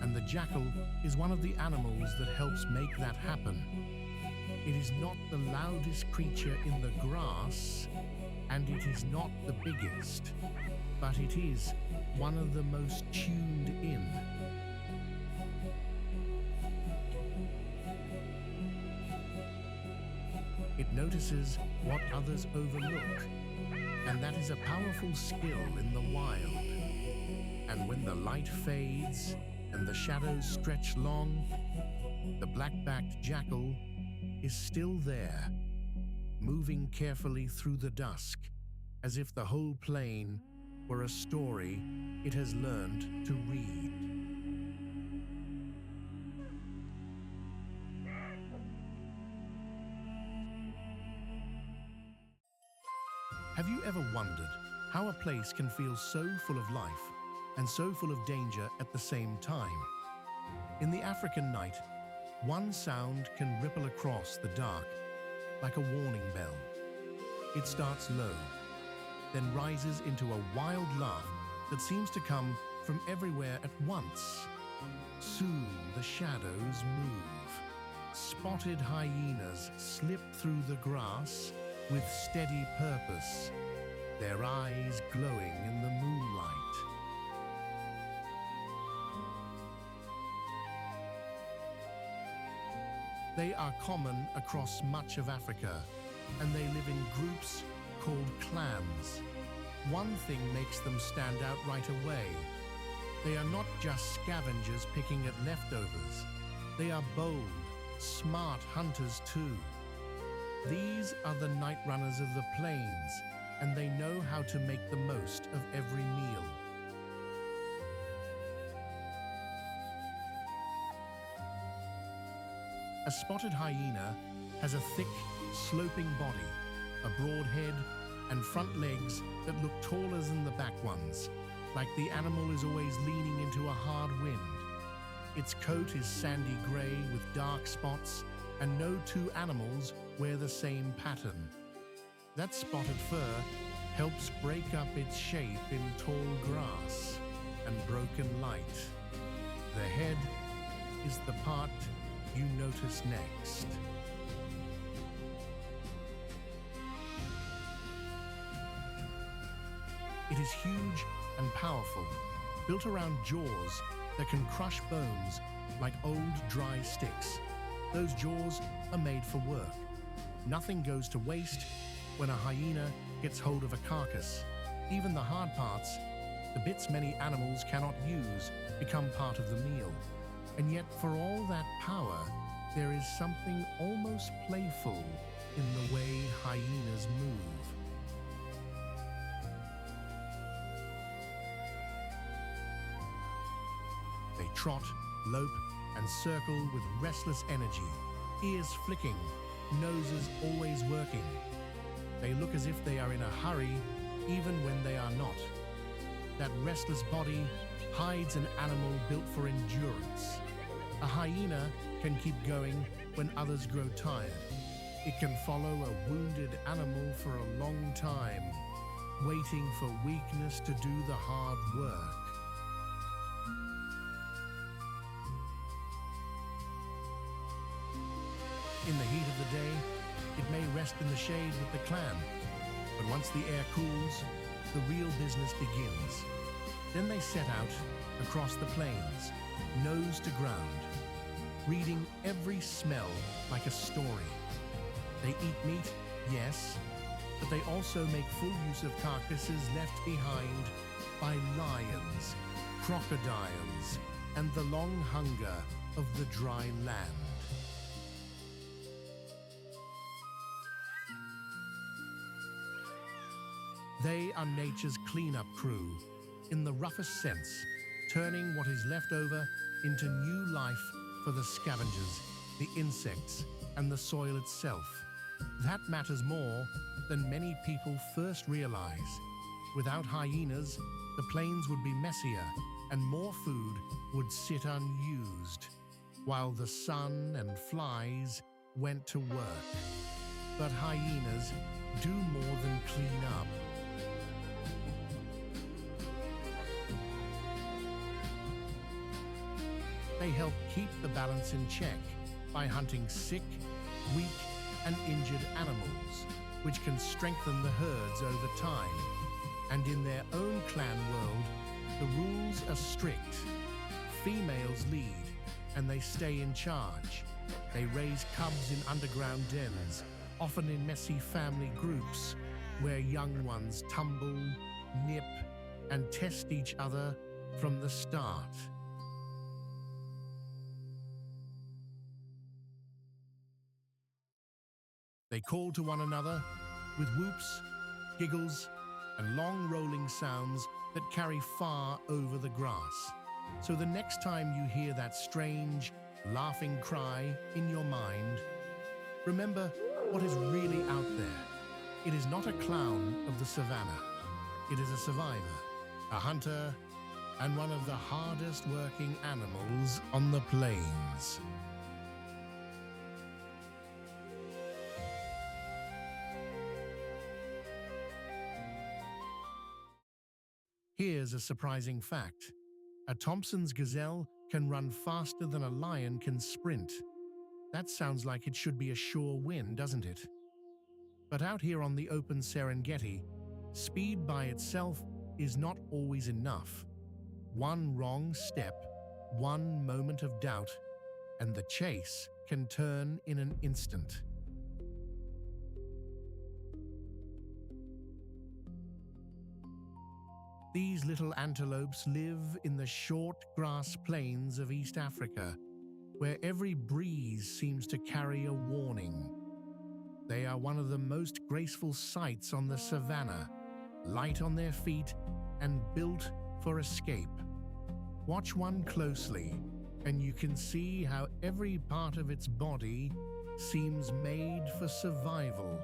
and the jackal is one of the animals that helps make that happen. It is not the loudest creature in the grass, and it is not the biggest, but it is one of the most tuned in. It notices what others overlook, and that is a powerful skill in the wild. And when the light fades and the shadows stretch long, the black-backed jackal is still there, moving carefully through the dusk, as if the whole plain were a story it has learned to read. Have you ever wondered how a place can feel so full of life and so full of danger at the same time? In the African night, one sound can ripple across the dark like a warning bell. It starts low, then rises into a wild laugh that seems to come from everywhere at once. Soon the shadows move. Spotted hyenas slip through the grass with steady purpose, their eyes glowing in the moonlight. They are common across much of Africa, and they live in groups called clans. One thing makes them stand out right away. They are not just scavengers picking at leftovers. They are bold, smart hunters too. These are the night runners of the plains, and they know how to make the most of every meal. A spotted hyena has a thick, sloping body, a broad head, and front legs that look taller than the back ones, like the animal is always leaning into a hard wind. Its coat is sandy gray with dark spots, and no two animals wear the same pattern. That spotted fur helps break up its shape in tall grass and broken light. The head is the part you notice next. It is huge and powerful, built around jaws that can crush bones like old dry sticks. Those jaws are made for work. Nothing goes to waste when a hyena gets hold of a carcass. Even the hard parts, the bits many animals cannot use, become part of the meal. And yet, for all that power, there is something almost playful in the way hyenas move. They trot, lope, and circle with restless energy, ears flicking, noses always working. They look as if they are in a hurry, even when they are not. That restless body hides an animal built for endurance. A hyena can keep going when others grow tired. It can follow a wounded animal for a long time, waiting for weakness to do the hard work. In the heat of the day, it may rest in the shade with the clan, but once the air cools, the real business begins. Then they set out across the plains, nose to ground, reading every smell like a story. They eat meat, yes, but they also make full use of carcasses left behind by lions, crocodiles, and the long hunger of the dry land. They are nature's cleanup crew, in the roughest sense, turning what is left over into new life for the scavengers, the insects, and the soil itself. That matters more than many people first realize. Without hyenas, the plains would be messier and more food would sit unused, while the sun and flies went to work. But hyenas do more than clean up. They help keep the balance in check by hunting sick, weak, and injured animals, which can strengthen the herds over time. And in their own clan world, the rules are strict. Females lead, and they stay in charge. They raise cubs in underground dens, often in messy family groups, where young ones tumble, nip, and test each other from the start. They call to one another with whoops, giggles, and long rolling sounds that carry far over the grass. So the next time you hear that strange, laughing cry in your mind, remember what is really out there. It is not a clown of the savannah. It is a survivor, a hunter, and one of the hardest working animals on the plains. Here's a surprising fact. A Thompson's gazelle can run faster than a lion can sprint. That sounds like it should be a sure win, doesn't it? But out here on the open Serengeti, speed by itself is not always enough. One wrong step, one moment of doubt, and the chase can turn in an instant. These little antelopes live in the short grass plains of East Africa, where every breeze seems to carry a warning. They are one of the most graceful sights on the savannah, light on their feet and built for escape. Watch one closely, and you can see how every part of its body seems made for survival.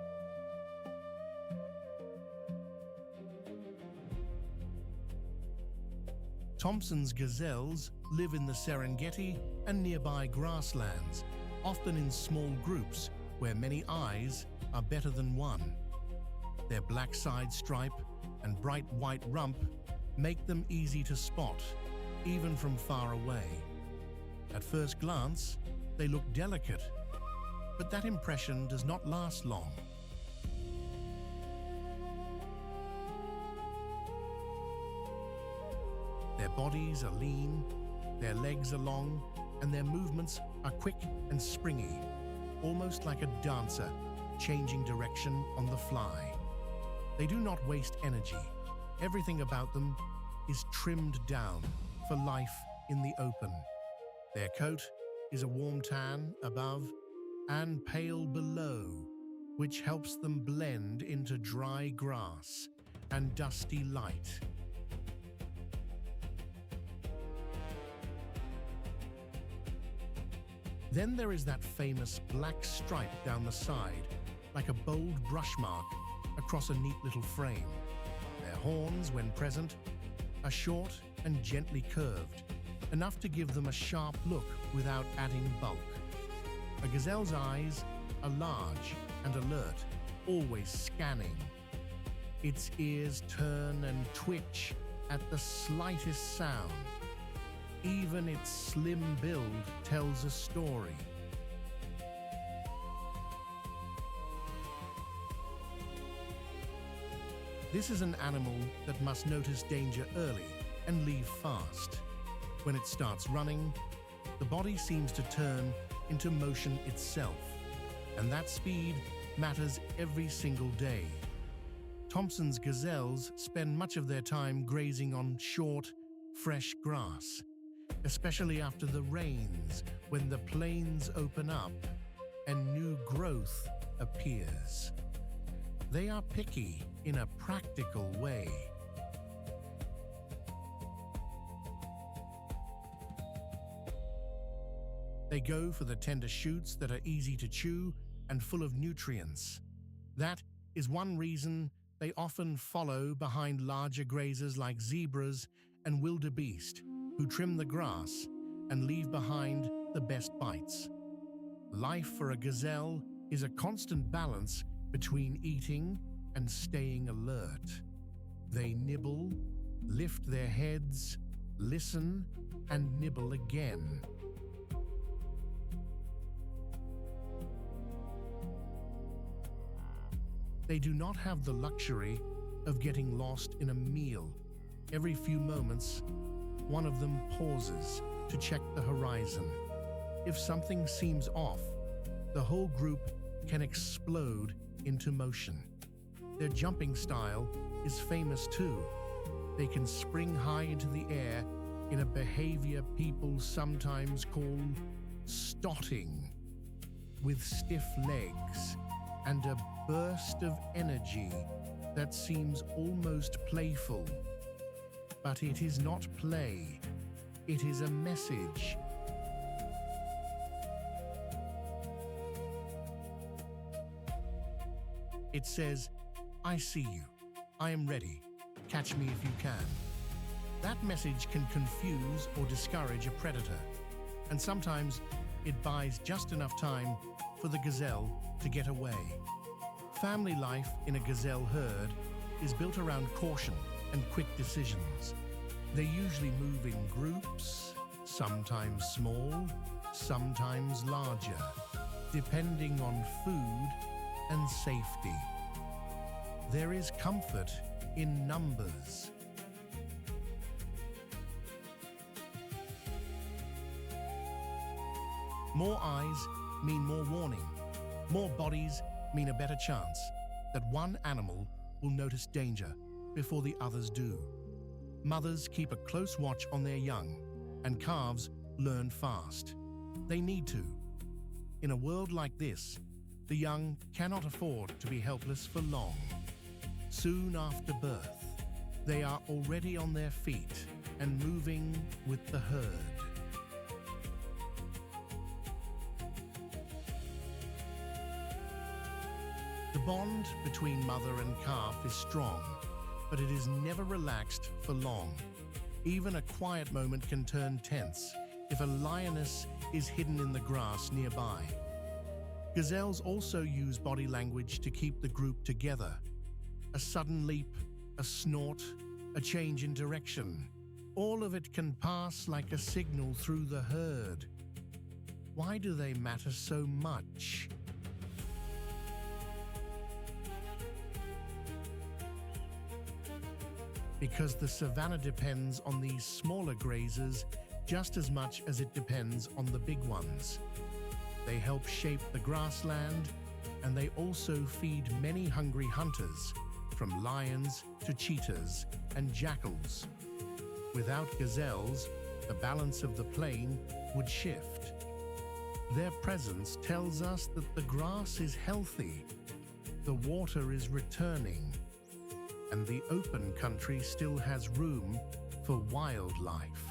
Thompson's gazelles live in the Serengeti and nearby grasslands, often in small groups where many eyes are better than one. Their black side stripe and bright white rump make them easy to spot, even from far away. At first glance, they look delicate, but that impression does not last long. Their bodies are lean, their legs are long, and their movements are quick and springy, almost like a dancer changing direction on the fly. They do not waste energy. Everything about them is trimmed down for life in the open. Their coat is a warm tan above and pale below, which helps them blend into dry grass and dusty light. Then there is that famous black stripe down the side, like a bold brush mark across a neat little frame. Their horns, when present, are short and gently curved, enough to give them a sharp look without adding bulk. A gazelle's eyes are large and alert, always scanning. Its ears turn and twitch at the slightest sound. Even its slim build tells a story. This is an animal that must notice danger early and leave fast. When it starts running, the body seems to turn into motion itself, and that speed matters every single day. Thompson's gazelles spend much of their time grazing on short, fresh grass, especially after the rains, when the plains open up and new growth appears. They are picky in a practical way. They go for the tender shoots that are easy to chew and full of nutrients. That is one reason they often follow behind larger grazers like zebras and wildebeest, who trim the grass and leave behind the best bites. Life for a gazelle is a constant balance between eating and staying alert. They nibble, lift their heads, listen, and nibble again. They do not have the luxury of getting lost in a meal. Every few moments, one of them pauses to check the horizon. If something seems off, the whole group can explode into motion. Their jumping style is famous too. They can spring high into the air in a behavior people sometimes call stotting, with stiff legs and a burst of energy that seems almost playful. But it is not play, it is a message. It says, "I see you, I am ready, catch me if you can." That message can confuse or discourage a predator, and sometimes it buys just enough time for the gazelle to get away. Family life in a gazelle herd is built around caution and quick decisions. They usually move in groups, sometimes small, sometimes larger, depending on food and safety. There is comfort in numbers. More eyes mean more warning. More bodies mean a better chance that one animal will notice danger before the others do. Mothers keep a close watch on their young, and calves learn fast. They need to. In a world like this, the young cannot afford to be helpless for long. Soon after birth, they are already on their feet and moving with the herd. The bond between mother and calf is strong, but it is never relaxed for long. Even a quiet moment can turn tense if a lioness is hidden in the grass nearby. Gazelles also use body language to keep the group together. A sudden leap, a snort, a change in direction. All of it can pass like a signal through the herd. Why do they matter so much? Because the savanna depends on these smaller grazers just as much as it depends on the big ones. They help shape the grassland, and they also feed many hungry hunters, from lions to cheetahs and jackals. Without gazelles, the balance of the plain would shift. Their presence tells us that the grass is healthy, the water is returning, and the open country still has room for wildlife.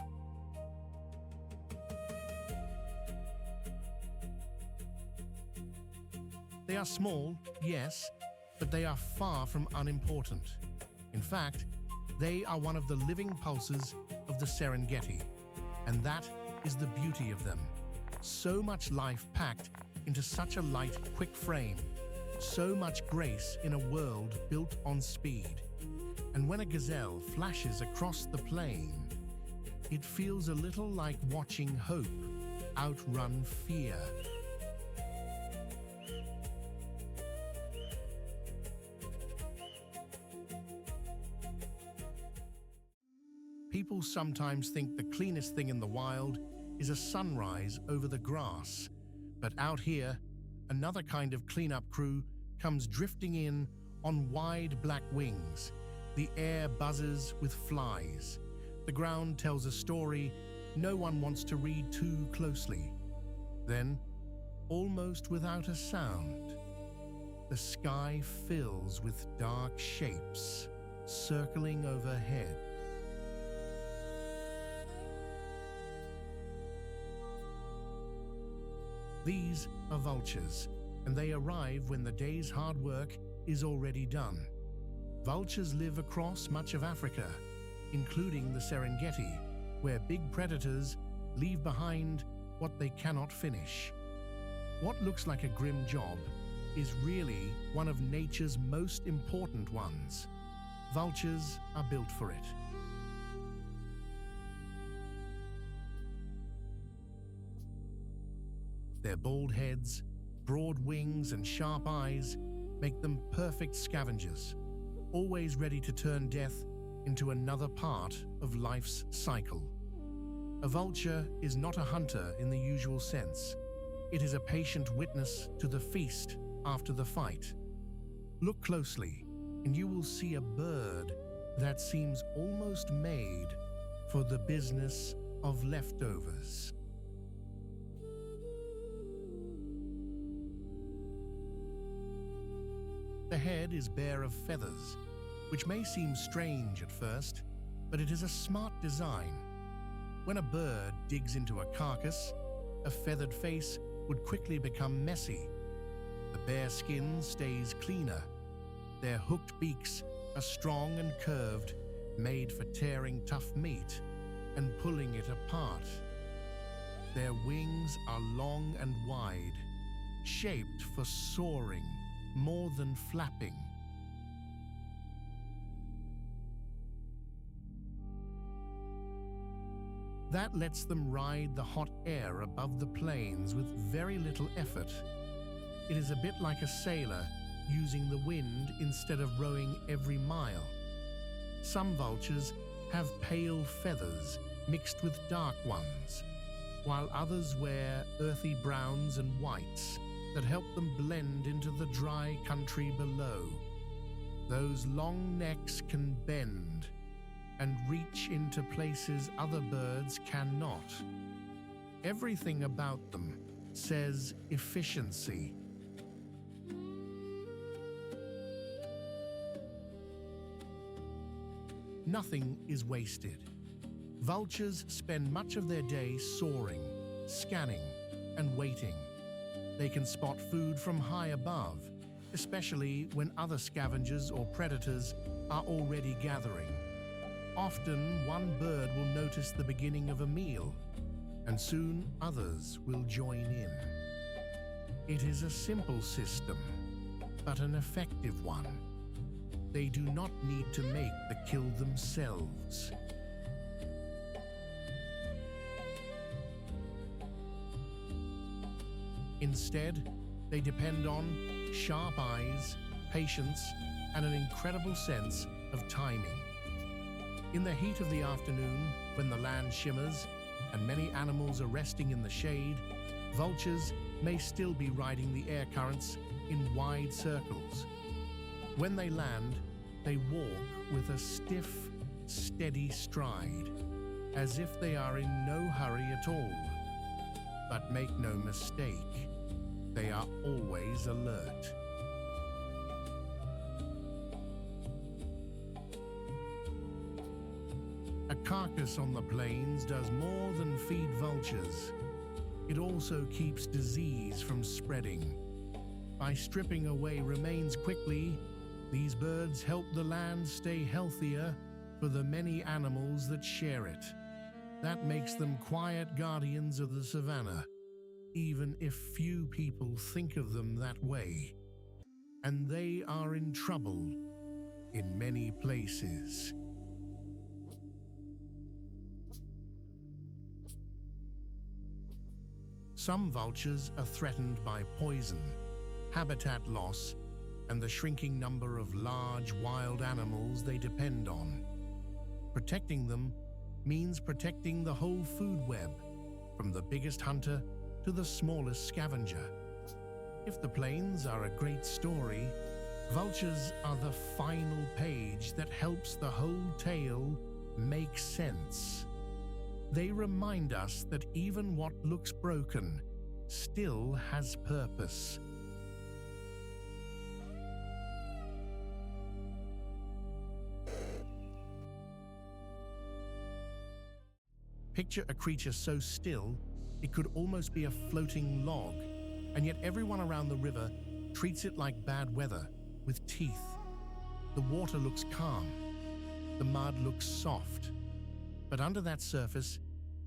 They are small, yes, but they are far from unimportant. In fact, they are one of the living pulses of the Serengeti, and that is the beauty of them. So much life packed into such a light, quick frame, so much grace in a world built on speed. And when a gazelle flashes across the plain, it feels a little like watching hope outrun fear. People sometimes think the cleanest thing in the wild is a sunrise over the grass. But out here, another kind of cleanup crew comes drifting in on wide black wings. The air buzzes with flies. The ground tells a story no one wants to read too closely. Then, almost without a sound, the sky fills with dark shapes circling overhead. These are vultures, and they arrive when the day's hard work is already done. Vultures live across much of Africa, including the Serengeti, where big predators leave behind what they cannot finish. What looks like a grim job is really one of nature's most important ones. Vultures are built for it. Their bald heads, broad wings, and sharp eyes make them perfect scavengers, always ready to turn death into another part of life's cycle. A vulture is not a hunter in the usual sense. It is a patient witness to the feast after the fight. Look closely, and you will see a bird that seems almost made for the business of leftovers. The head is bare of feathers, which may seem strange at first, but it is a smart design. When a bird digs into a carcass, a feathered face would quickly become messy. The bare skin stays cleaner. Their hooked beaks are strong and curved, made for tearing tough meat and pulling it apart. Their wings are long and wide, shaped for soaring more than flapping. That lets them ride the hot air above the plains with very little effort. It is a bit like a sailor using the wind instead of rowing every mile. Some vultures have pale feathers mixed with dark ones, while others wear earthy browns and whites that help them blend into the dry country below. Those long necks can bend and reach into places other birds cannot. Everything about them says efficiency. Nothing is wasted. Vultures spend much of their day soaring, scanning, and waiting. They can spot food from high above, especially when other scavengers or predators are already gathering. Often, one bird will notice the beginning of a meal, and soon others will join in. It is a simple system, but an effective one. They do not need to make the kill themselves. Instead, they depend on sharp eyes, patience, and an incredible sense of timing. In the heat of the afternoon, when the land shimmers and many animals are resting in the shade, vultures may still be riding the air currents in wide circles. When they land, they walk with a stiff, steady stride, as if they are in no hurry at all. But make no mistake, they are always alert. A carcass on the plains does more than feed vultures. It also keeps disease from spreading. By stripping away remains quickly, these birds help the land stay healthier for the many animals that share it. That makes them quiet guardians of the savannah, even if few people think of them that way. And they are in trouble in many places. Some vultures are threatened by poison, habitat loss, and the shrinking number of large wild animals they depend on. Protecting them means protecting the whole food web, from the biggest hunter to the smallest scavenger. If the plains are a great story, vultures are the final page that helps the whole tale make sense. They remind us that even what looks broken still has purpose. Picture a creature so still it could almost be a floating log, and yet everyone around the river treats it like bad weather, with teeth. The water looks calm, the mud looks soft, but under that surface,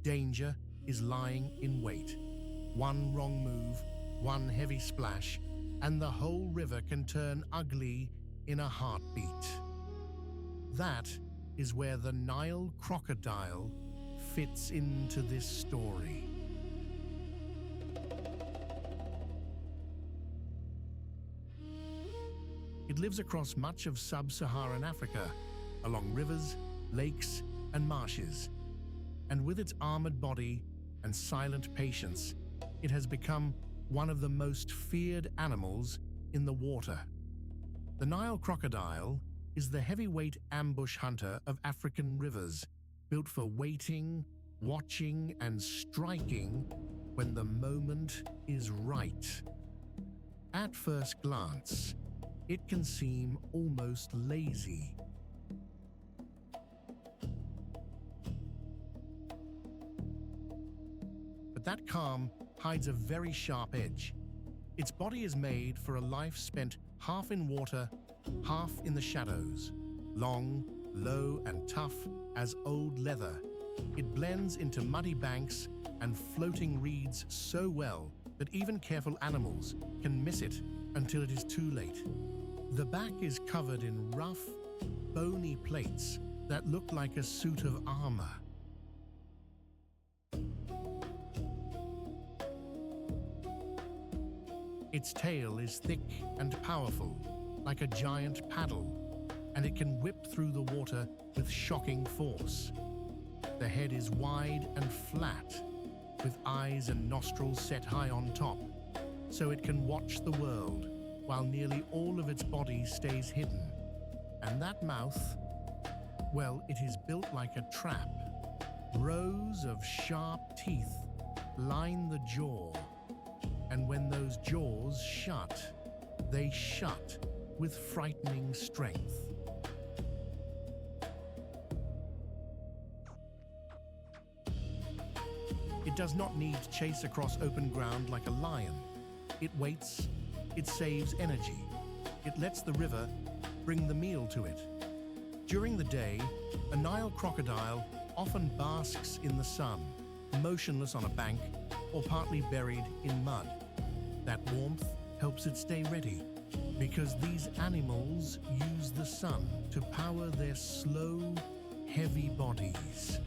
danger is lying in wait. One wrong move, one heavy splash, and the whole river can turn ugly in a heartbeat. That is where the Nile crocodile fits into this story. It lives across much of sub-Saharan Africa, along rivers, lakes, and marshes. And with its armored body and silent patience, it has become one of the most feared animals in the water. The Nile crocodile is the heavyweight ambush hunter of African rivers, built for waiting, watching, and striking when the moment is right. At first glance, it can seem almost lazy. But that calm hides a very sharp edge. Its body is made for a life spent half in water, half in the shadows. Long, low, and tough as old leather, it blends into muddy banks and floating reeds so well that even careful animals can miss it until it is too late. The back is covered in rough, bony plates that look like a suit of armor. Its tail is thick and powerful, like a giant paddle, and it can whip through the water with shocking force. The head is wide and flat, with eyes and nostrils set high on top, so it can watch the world while nearly all of its body stays hidden. And that mouth, well, it is built like a trap. Rows of sharp teeth line the jaw, and when those jaws shut, they shut with frightening strength. It does not need to chase across open ground like a lion. It waits, it saves energy. It lets the river bring the meal to it. During the day, a Nile crocodile often basks in the sun, motionless on a bank or partly buried in mud. That warmth helps it stay ready, because these animals use the sun to power their slow, heavy bodies.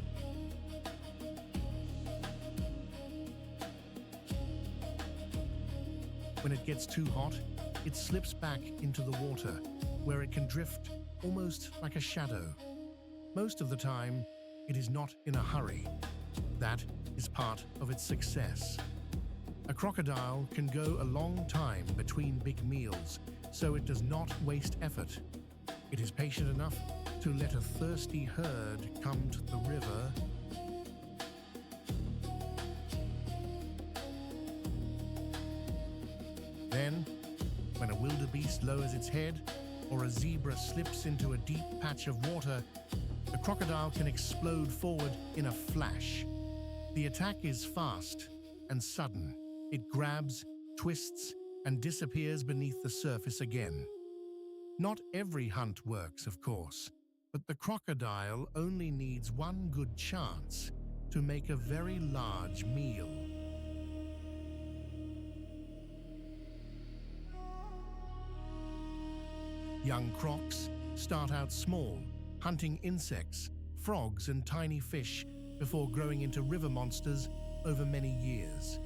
When it gets too hot, it slips back into the water, where it can drift almost like a shadow. Most of the time, it is not in a hurry. That is part of its success. A crocodile can go a long time between big meals, so it does not waste effort. It is patient enough to let a thirsty herd come to the river. Then, when a wildebeest lowers its head, or a zebra slips into a deep patch of water, The crocodile can explode forward in a flash. The attack is fast and sudden. It grabs, twists, and disappears beneath the surface again. Not every hunt works, of course, but the crocodile only needs one good chance to make a very large meal. Young crocs start out small, hunting insects, frogs, and tiny fish before growing into river monsters over many years.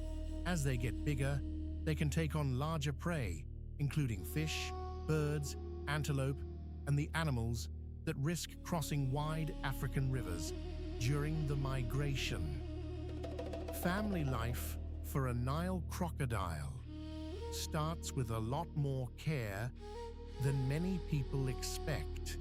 As they get bigger, they can take on larger prey, including fish, birds, antelope, and the animals that risk crossing wide African rivers during the migration. Family life for a Nile crocodile starts with a lot more care than many people expect.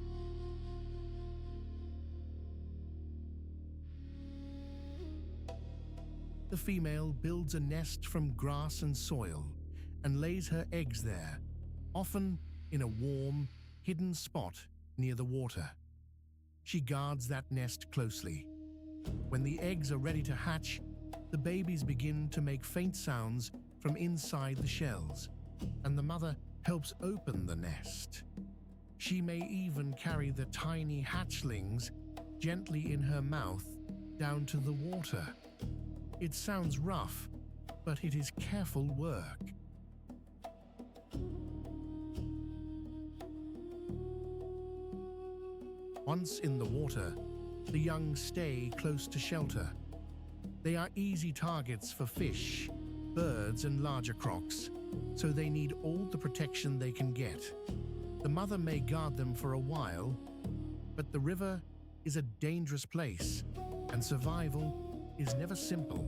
The female builds a nest from grass and soil and lays her eggs there, often in a warm, hidden spot near the water. She guards that nest closely. When the eggs are ready to hatch, the babies begin to make faint sounds from inside the shells, and the mother helps open the nest. She may even carry the tiny hatchlings gently in her mouth down to the water. It sounds rough, but it is careful work. Once in the water, the young stay close to shelter. They are easy targets for fish, birds, and larger crocs, so they need all the protection they can get. The mother may guard them for a while, but the river is a dangerous place, and survival is never simple.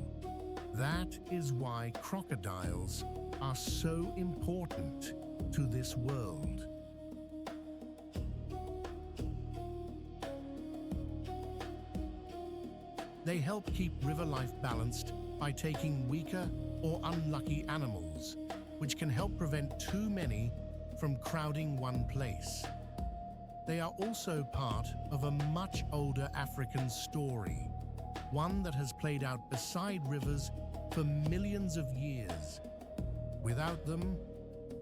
That is why crocodiles are so important to this world. They help keep river life balanced by taking weaker or unlucky animals, which can help prevent too many from crowding one place. They are also part of a much older African story, one that has played out beside rivers for millions of years. Without them,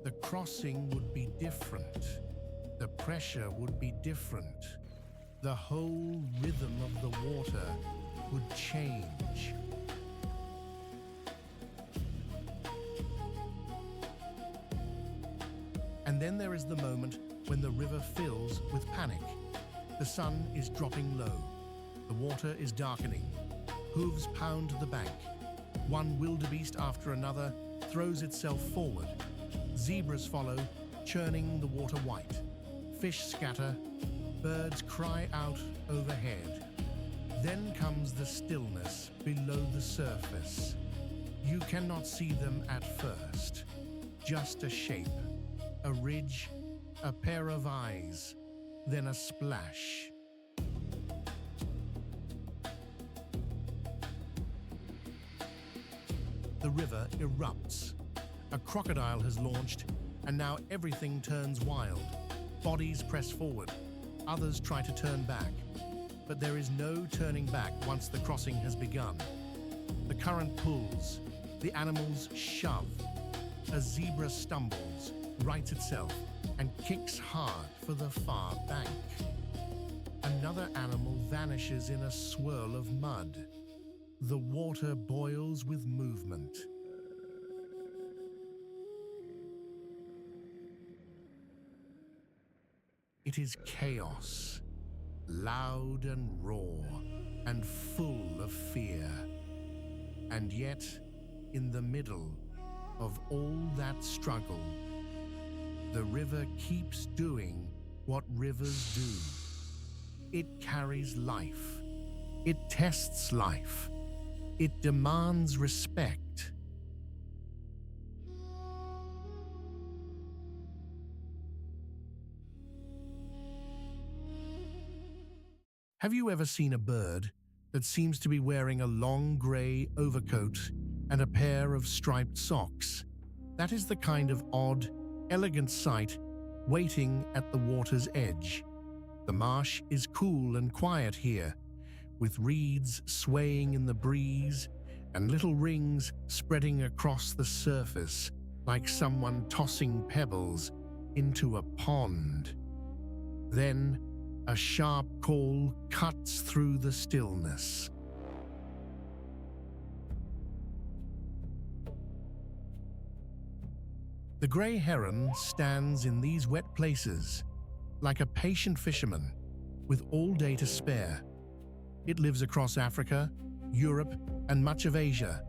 the crossing would be different. The pressure would be different. The whole rhythm of the water would change. And then there is the moment when the river fills with panic. The sun is dropping low. The water is darkening. Hooves pound the bank. One wildebeest after another throws itself forward. Zebras follow, churning the water white. Fish scatter. Birds cry out overhead. Then comes the stillness below the surface. You cannot see them at first. Just a shape, a ridge, a pair of eyes, then a splash. The river erupts. A crocodile has launched, and now everything turns wild. Bodies press forward. Others try to turn back. But there is no turning back once the crossing has begun. The current pulls. The animals shove. A zebra stumbles, rights itself, and kicks hard for the far bank. Another animal vanishes in a swirl of mud. The water boils with movement. It is chaos, loud and raw, and full of fear. And yet, in the middle of all that struggle, the river keeps doing what rivers do. It carries life. It tests life. It demands respect. Have you ever seen a bird that seems to be wearing a long grey overcoat and a pair of striped socks? That is the kind of odd, elegant sight waiting at the water's edge. The marsh is cool and quiet here, with reeds swaying in the breeze and little rings spreading across the surface like someone tossing pebbles into a pond. Then a sharp call cuts through the stillness. The grey heron stands in these wet places like a patient fisherman with all day to spare. It lives across Africa, Europe, and much of Asia,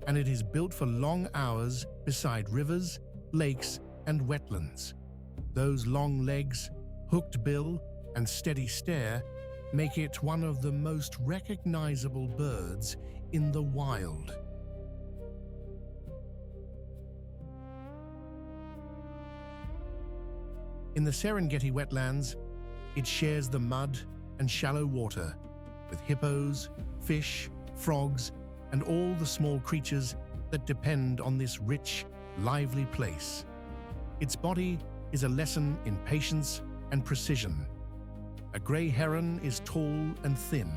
and it is built for long hours beside rivers, lakes, and wetlands. Those long legs, hooked bill, and steady stare make it one of the most recognizable birds in the wild. In the Serengeti wetlands, it shares the mud and shallow water with hippos, fish, frogs, and all the small creatures that depend on this rich, lively place. Its body is a lesson in patience and precision. A grey heron is tall and thin,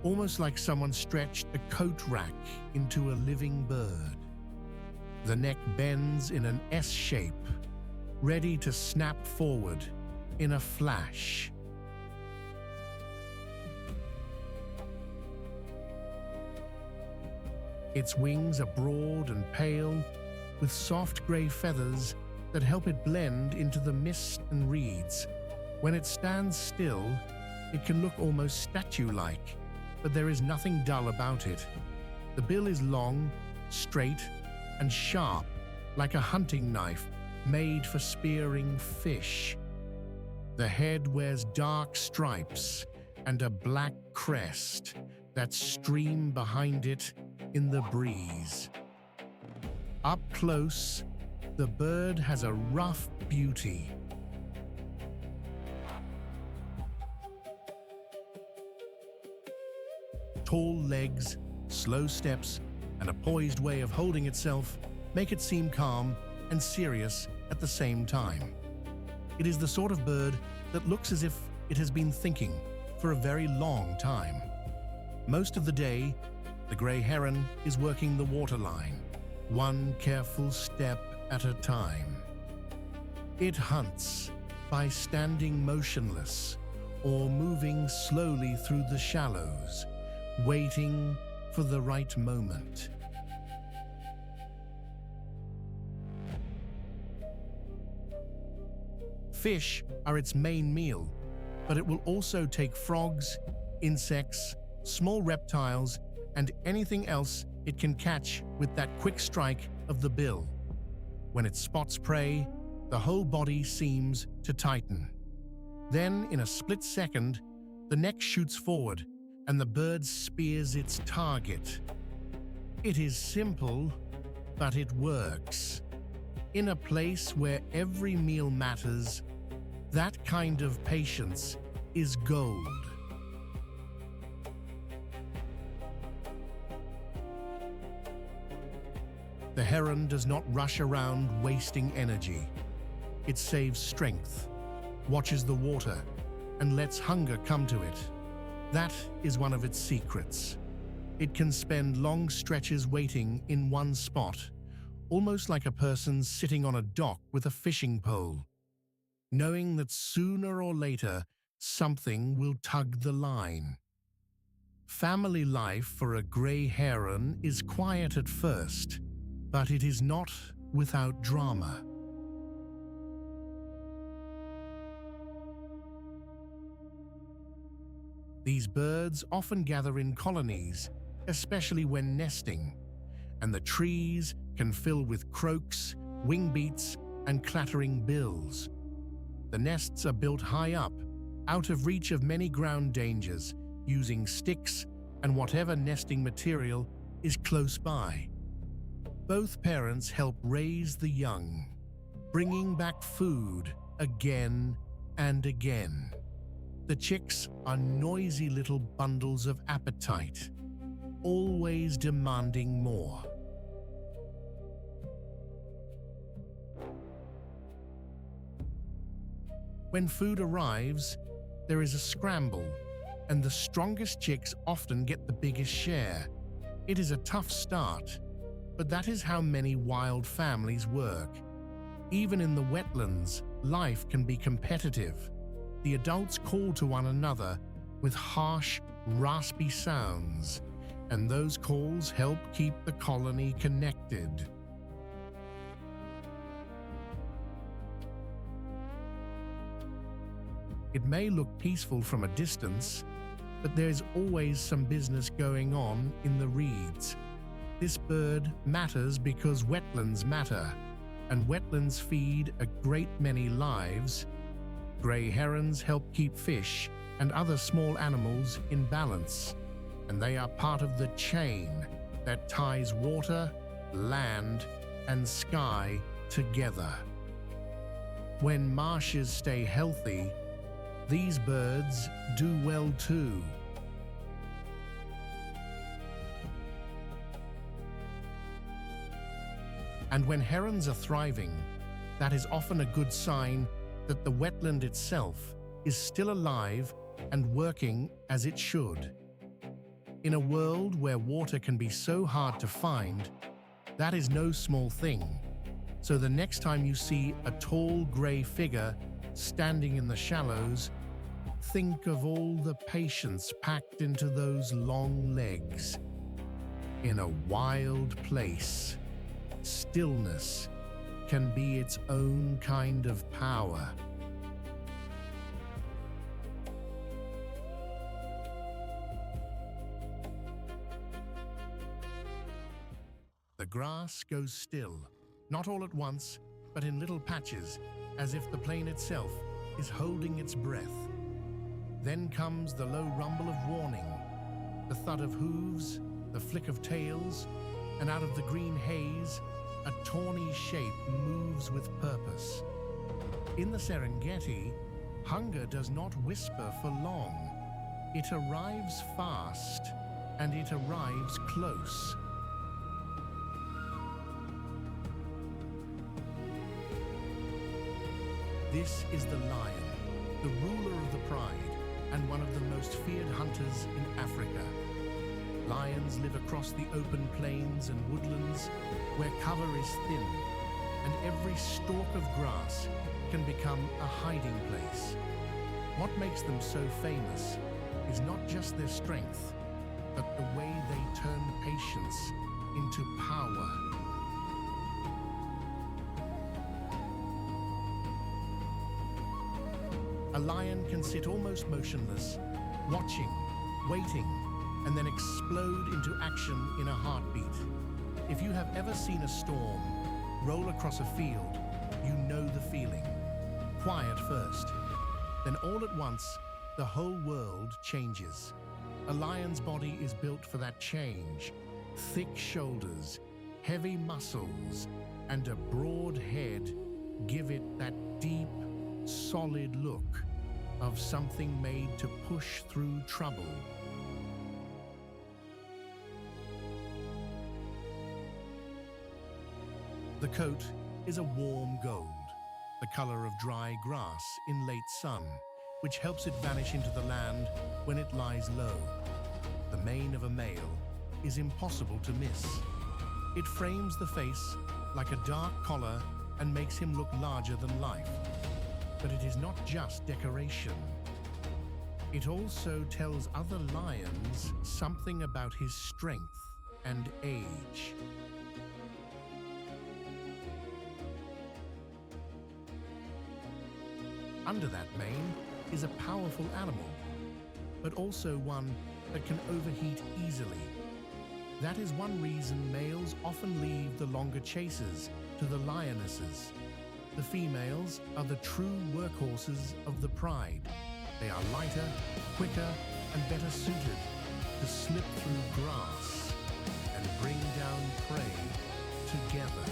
almost like someone stretched a coat rack into a living bird. The neck bends in an S shape, ready to snap forward in a flash. Its wings are broad and pale, with soft grey feathers that help it blend into the mist and reeds. When it stands still, it can look almost statue-like, but there is nothing dull about it. The bill is long, straight, and sharp, like a hunting knife made for spearing fish. The head wears dark stripes and a black crest that stream behind it in the breeze. Up close, the bird has a rough beauty. Tall legs, slow steps, and a poised way of holding itself make it seem calm and serious at the same time. It is the sort of bird that looks as if it has been thinking for a very long time. Most of the day, the grey heron is working the waterline, one careful step at a time. It hunts by standing motionless or moving slowly through the shallows, waiting for the right moment. Fish are its main meal, but it will also take frogs, insects, small reptiles, and anything else it can catch with that quick strike of the bill. When it spots prey, the whole body seems to tighten. Then, in a split second, the neck shoots forward and the bird spears its target. It is simple, but it works. In a place where every meal matters, that kind of patience is gold. The heron does not rush around wasting energy. It saves strength, watches the water, and lets hunger come to it. That is one of its secrets. It can spend long stretches waiting in one spot, almost like a person sitting on a dock with a fishing pole, knowing that sooner or later something will tug the line. Family life for a grey heron is quiet at first, but it is not without drama. These birds often gather in colonies, especially when nesting, and the trees can fill with croaks, wingbeats, and clattering bills. The nests are built high up, out of reach of many ground dangers, using sticks and whatever nesting material is close by. Both parents help raise the young, bringing back food again and again. The chicks are noisy little bundles of appetite, always demanding more. When food arrives, there is a scramble, and the strongest chicks often get the biggest share. It is a tough start, but that is how many wild families work. Even in the wetlands, life can be competitive. The adults call to one another with harsh, raspy sounds, and those calls help keep the colony connected. It may look peaceful from a distance, but there's always some business going on in the reeds. This bird matters because wetlands matter, and wetlands feed a great many lives. Grey herons help keep fish and other small animals in balance, and they are part of the chain that ties water, land, and sky together. When marshes stay healthy, these birds do well too. And when herons are thriving, that is often a good sign that the wetland itself is still alive and working as it should. In a world where water can be so hard to find, that is no small thing. So the next time you see a tall grey figure standing in the shallows, think of all the patience packed into those long legs. In a wild place, stillness can be its own kind of power. The grass goes still, not all at once, but in little patches, as if the plain itself is holding its breath. Then comes the low rumble of warning, the thud of hooves, the flick of tails, and out of the green haze, a tawny shape moves with purpose. In the Serengeti, hunger does not whisper for long. It arrives fast, and it arrives close. This is the lion, the ruler of the pride, and one of the most feared hunters in Africa. Lions live across the open plains and woodlands where cover is thin, and every stalk of grass can become a hiding place. What makes them so famous is not just their strength, but the way they turn patience into power. A lion can sit almost motionless, watching, waiting, and then explode into action in a heartbeat. If you have ever seen a storm roll across a field, you know the feeling. Quiet first, then all at once, the whole world changes. A lion's body is built for that change. Thick shoulders, heavy muscles, and a broad head give it that deep, solid look of something made to push through trouble. The coat is a warm gold, the color of dry grass in late sun, which helps it vanish into the land when it lies low. The mane of a male is impossible to miss. It frames the face like a dark collar and makes him look larger than life. But it is not just decoration. It also tells other lions something about his strength and age. Under that mane is a powerful animal, but also one that can overheat easily. That is one reason males often leave the longer chases to the lionesses. The females are the true workhorses of the pride. They are lighter, quicker, and better suited to slip through grass and bring down prey together.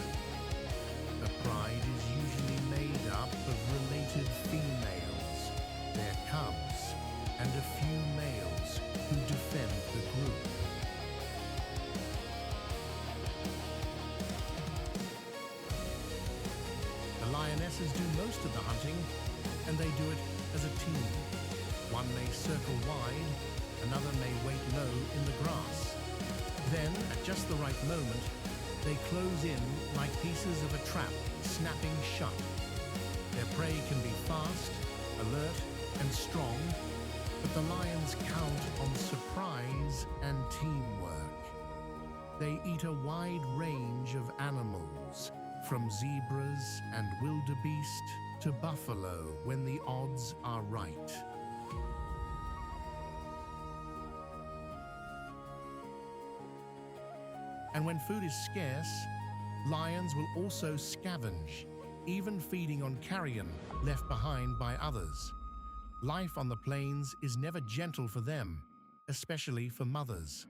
The pride is usually made up of related females, their cubs, and a few males who defend the group. The lionesses do most of the hunting, and they do it as a team. One may circle wide, another may wait low in the grass. Then, at just the right moment, they close in like pieces of a trap snapping shut. Their prey can be fast, alert, and strong, but the lions count on surprise and teamwork. They eat a wide range of animals, from zebras and wildebeest to buffalo when the odds are right. And when food is scarce, lions will also scavenge, even feeding on carrion left behind by others. Life on the plains is never gentle for them, especially for mothers.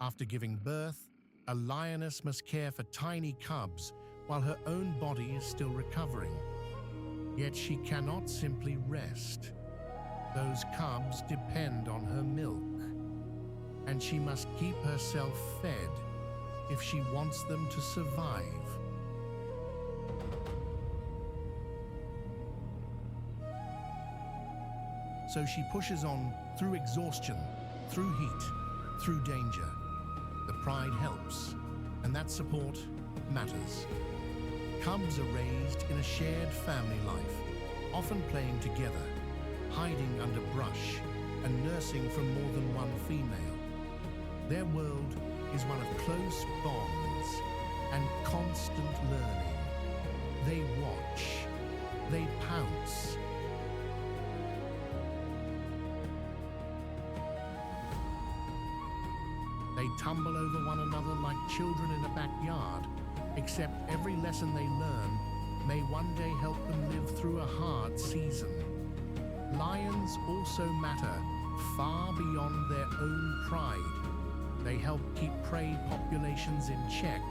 After giving birth, a lioness must care for tiny cubs while her own body is still recovering. Yet she cannot simply rest. Those cubs depend on her milk, and she must keep herself fed if she wants them to survive. So she pushes on through exhaustion, through heat, through danger. The pride helps, and that support matters. Cubs are raised in a shared family life, often playing together, hiding under brush, and nursing from more than one female. Their world is one of close bonds and constant learning. They watch, they pounce. They tumble over one another like children in a backyard, except every lesson they learn may one day help them live through a hard season. Lions also matter far beyond their own pride. They help keep prey populations in check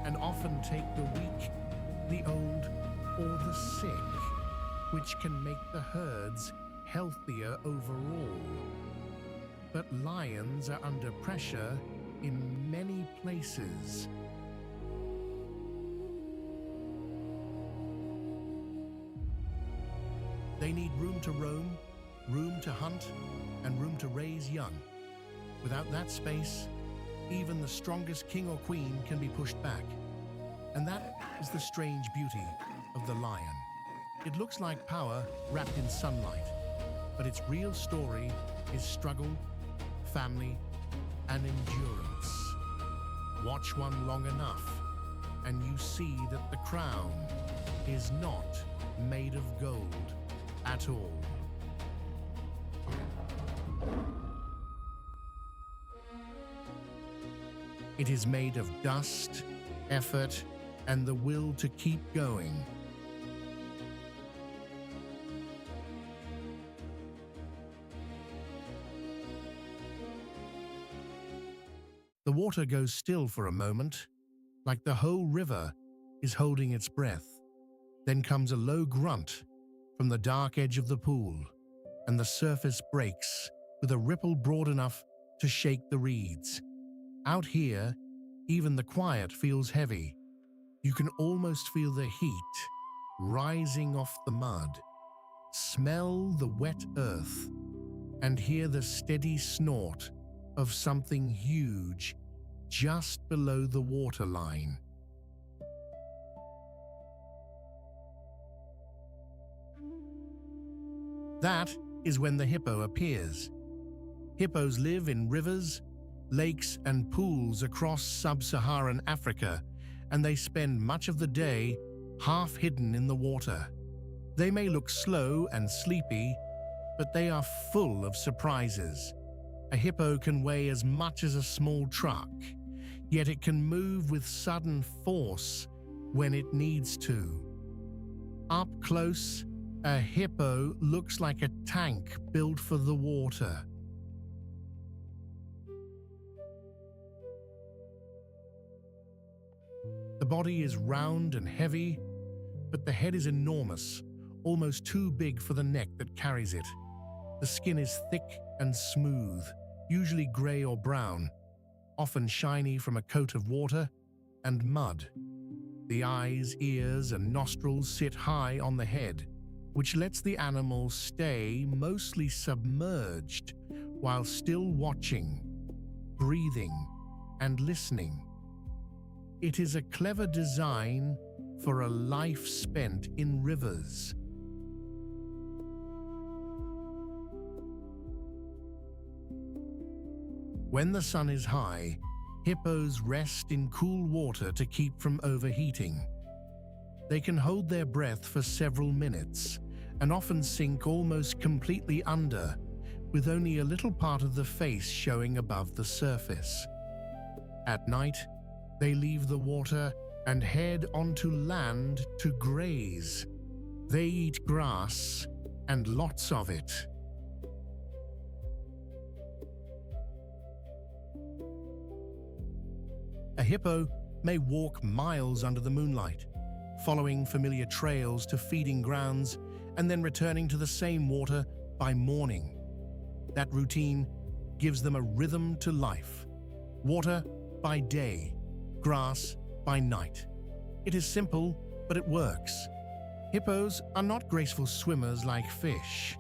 and often take the weak, the old, or the sick, which can make the herds healthier overall. But lions are under pressure in many places. They need room to roam, room to hunt, and room to raise young. Without that space, even the strongest king or queen can be pushed back. And that is the strange beauty of the lion. It looks like power wrapped in sunlight, but its real story is struggle, family, and endurance. Watch one long enough, and you see that the crown is not made of gold at all. It is made of dust, effort, and the will to keep going. The water goes still for a moment, like the whole river is holding its breath. Then comes a low grunt from the dark edge of the pool, and the surface breaks with a ripple broad enough to shake the reeds. Out here, even the quiet feels heavy. You can almost feel the heat rising off the mud, smell the wet earth, and hear the steady snort of something huge just below the waterline. That is when the hippo appears. Hippos live in rivers, lakes, and pools across sub-Saharan Africa, and they spend much of the day half hidden in the water. They may look slow and sleepy, but they are full of surprises. A hippo can weigh as much as a small truck, yet it can move with sudden force when it needs to. Up close, a hippo looks like a tank built for the water. The body is round and heavy, but the head is enormous, almost too big for the neck that carries it. The skin is thick and smooth, usually gray or brown, often shiny from a coat of water and mud. The eyes, ears, and nostrils sit high on the head. which lets the animal stay mostly submerged while still watching, breathing, and listening. It is a clever design for a life spent in rivers. When the sun is high, hippos rest in cool water to keep from overheating. They can hold their breath for several minutes and often sink almost completely under, with only a little part of the face showing above the surface. At night, they leave the water and head onto land to graze. They eat grass, and lots of it. A hippo may walk miles under the moonlight, following familiar trails to feeding grounds and then returning to the same water by morning. That routine gives them a rhythm to life. Water by day, grass by night. It is simple, but it works. Hippos are not graceful swimmers like fish,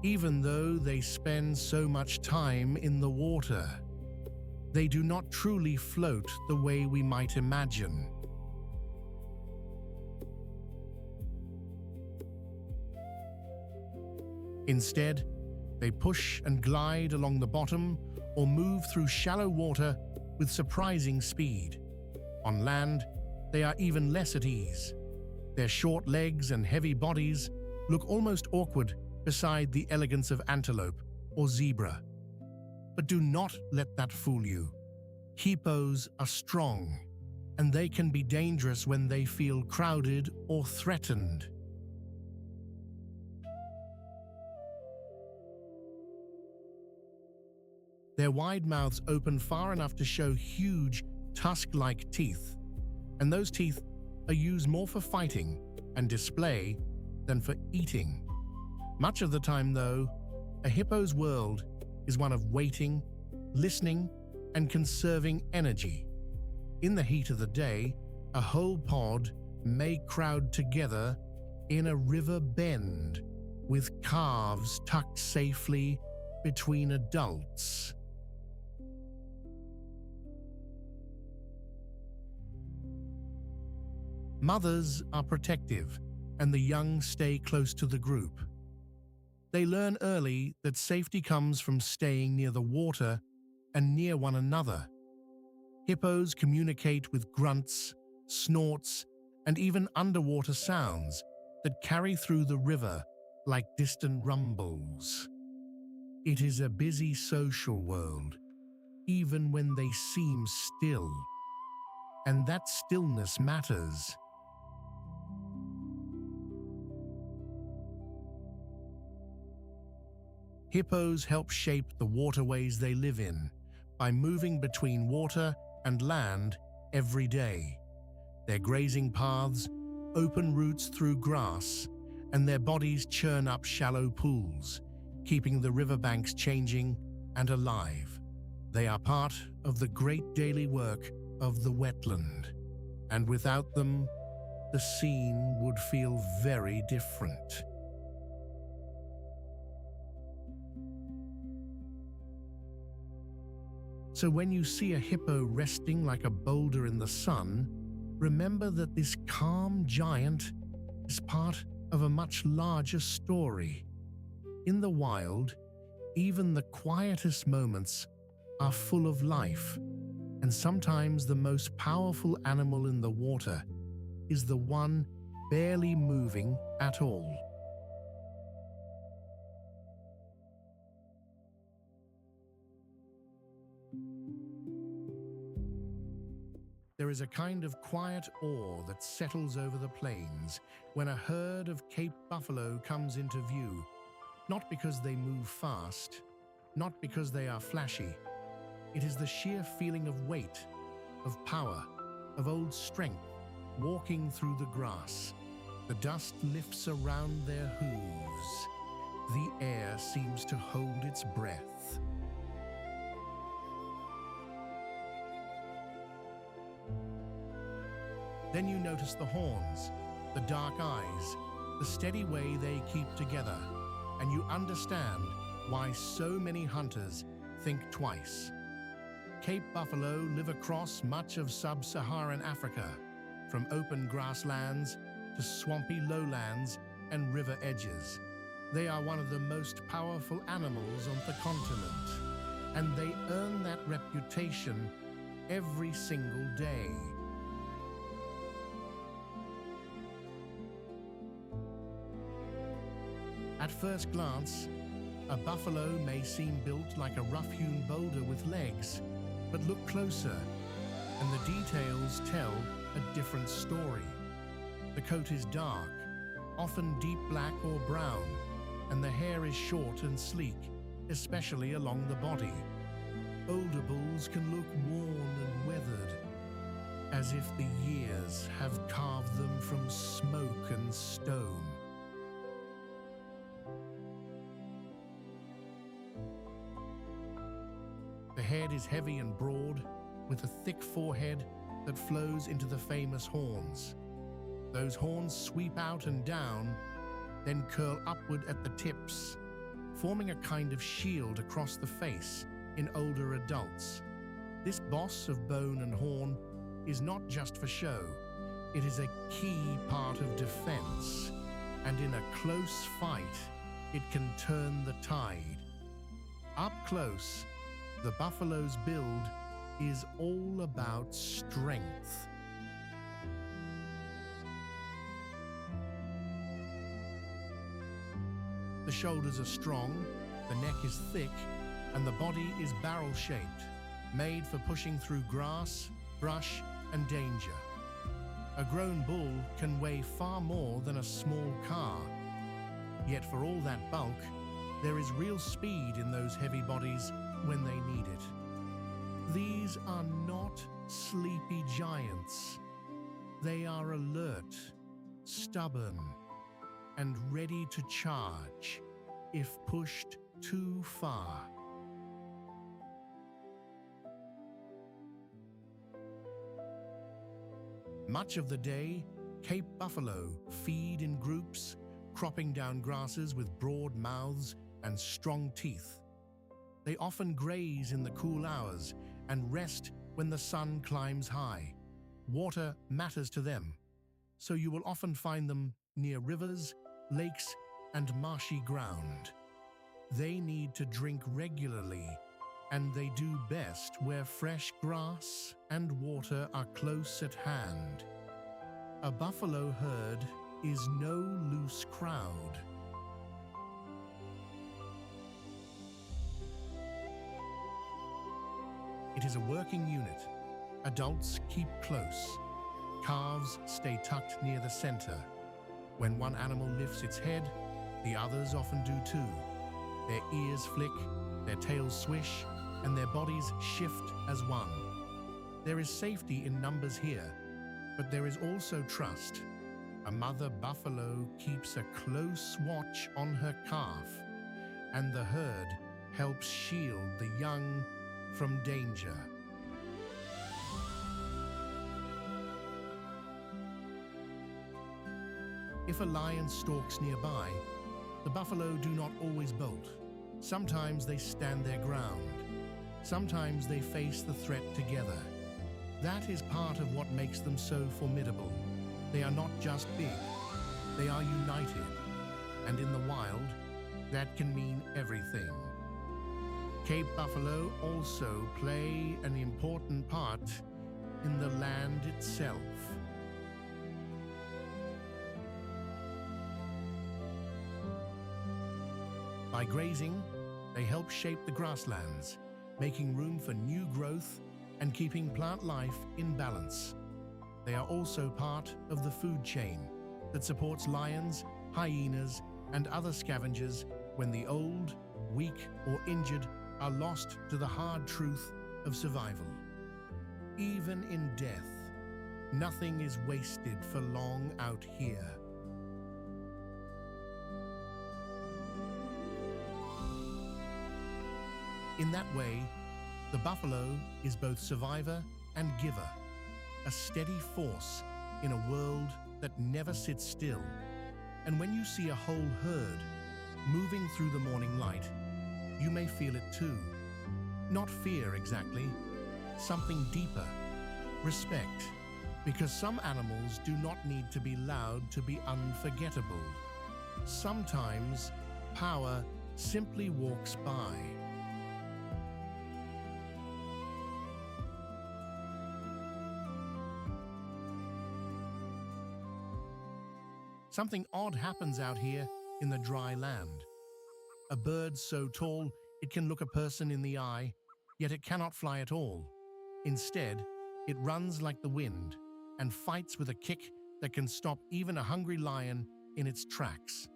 even though they spend so much time in the water. They do not truly float the way we might imagine. Instead, they push and glide along the bottom or move through shallow water with surprising speed. On land, they are even less at ease. Their short legs and heavy bodies look almost awkward beside the elegance of antelope or zebra. But do not let that fool you. Hippos are strong, and they can be dangerous when they feel crowded or threatened. Their wide mouths open far enough to show huge, tusk-like teeth, and those teeth are used more for fighting and display than for eating. Much of the time, though, a hippo's world is one of waiting, listening, and conserving energy. In the heat of the day, a whole pod may crowd together in a river bend, with calves tucked safely between adults. Mothers are protective, and the young stay close to the group. They learn early that safety comes from staying near the water and near one another. Hippos communicate with grunts, snorts, and even underwater sounds that carry through the river like distant rumbles. It is a busy social world, even when they seem still. And that stillness matters. Hippos help shape the waterways they live in by moving between water and land every day. Their grazing paths open routes through grass, and their bodies churn up shallow pools, keeping the riverbanks changing and alive. They are part of the great daily work of the wetland, and without them, the scene would feel very different. So when you see a hippo resting like a boulder in the sun, remember that this calm giant is part of a much larger story. In the wild, even the quietest moments are full of life, and sometimes the most powerful animal in the water is the one barely moving at all. There is a kind of quiet awe that settles over the plains when a herd of Cape buffalo comes into view, not because they move fast, not because they are flashy. It is the sheer feeling of weight, of power, of old strength, walking through the grass. The dust lifts around their hooves. The air seems to hold its breath. Then you notice the horns, the dark eyes, the steady way they keep together, and you understand why so many hunters think twice. Cape buffalo live across much of sub-Saharan Africa, from open grasslands to swampy lowlands and river edges. They are one of the most powerful animals on the continent, and they earn that reputation every single day. At first glance, a buffalo may seem built like a rough-hewn boulder with legs, but look closer, and the details tell a different story. The coat is dark, often deep black or brown, and the hair is short and sleek, especially along the body. Older bulls can look worn and weathered, as if the years have carved them from smoke and stone. The head is heavy and broad, with a thick forehead that flows into the famous horns. Those horns sweep out and down, then curl upward at the tips, forming a kind of shield across the face in older adults. This boss of bone and horn is not just for show. It is a key part of defense, and in a close fight, it can turn the tide. Up close, the buffalo's build is all about strength. The shoulders are strong, the neck is thick, and the body is barrel-shaped, made for pushing through grass, brush, and danger. A grown bull can weigh far more than a small car. Yet for all that bulk, there is real speed in those heavy bodies when they need it. These are not sleepy giants. They are alert, stubborn, and ready to charge if pushed too far. Much of the day, Cape buffalo feed in groups, cropping down grasses with broad mouths and strong teeth. They often graze in the cool hours and rest when the sun climbs high. Water matters to them, so you will often find them near rivers, lakes, and marshy ground. They need to drink regularly, and they do best where fresh grass and water are close at hand. A buffalo herd is no loose crowd. It is a working unit. Adults keep close. Calves stay tucked near the center. When one animal lifts its head, the others often do too. Their ears flick, their tails swish, and their bodies shift as one. There is safety in numbers here, but there is also trust. A mother buffalo keeps a close watch on her calf, and the herd helps shield the young from danger. If a lion stalks nearby, the buffalo do not always bolt. Sometimes they stand their ground. Sometimes they face the threat together. That is part of what makes them so formidable. They are not just big, they are united. And in the wild, that can mean everything. Cape buffalo also play an important part in the land itself. By grazing, they help shape the grasslands, making room for new growth and keeping plant life in balance. They are also part of the food chain that supports lions, hyenas, and other scavengers when the old, weak, or injured are lost to the hard truth of survival. Even in death, nothing is wasted for long out here. In that way, the buffalo is both survivor and giver, a steady force in a world that never sits still. And when you see a whole herd moving through the morning light, you may feel it too. Not fear exactly, something deeper, respect. Because some animals do not need to be loud to be unforgettable. Sometimes power simply walks by. Something odd happens out here in the dry land. A bird so tall it can look a person in the eye, yet it cannot fly at all. Instead, it runs like the wind and fights with a kick that can stop even a hungry lion in its tracks.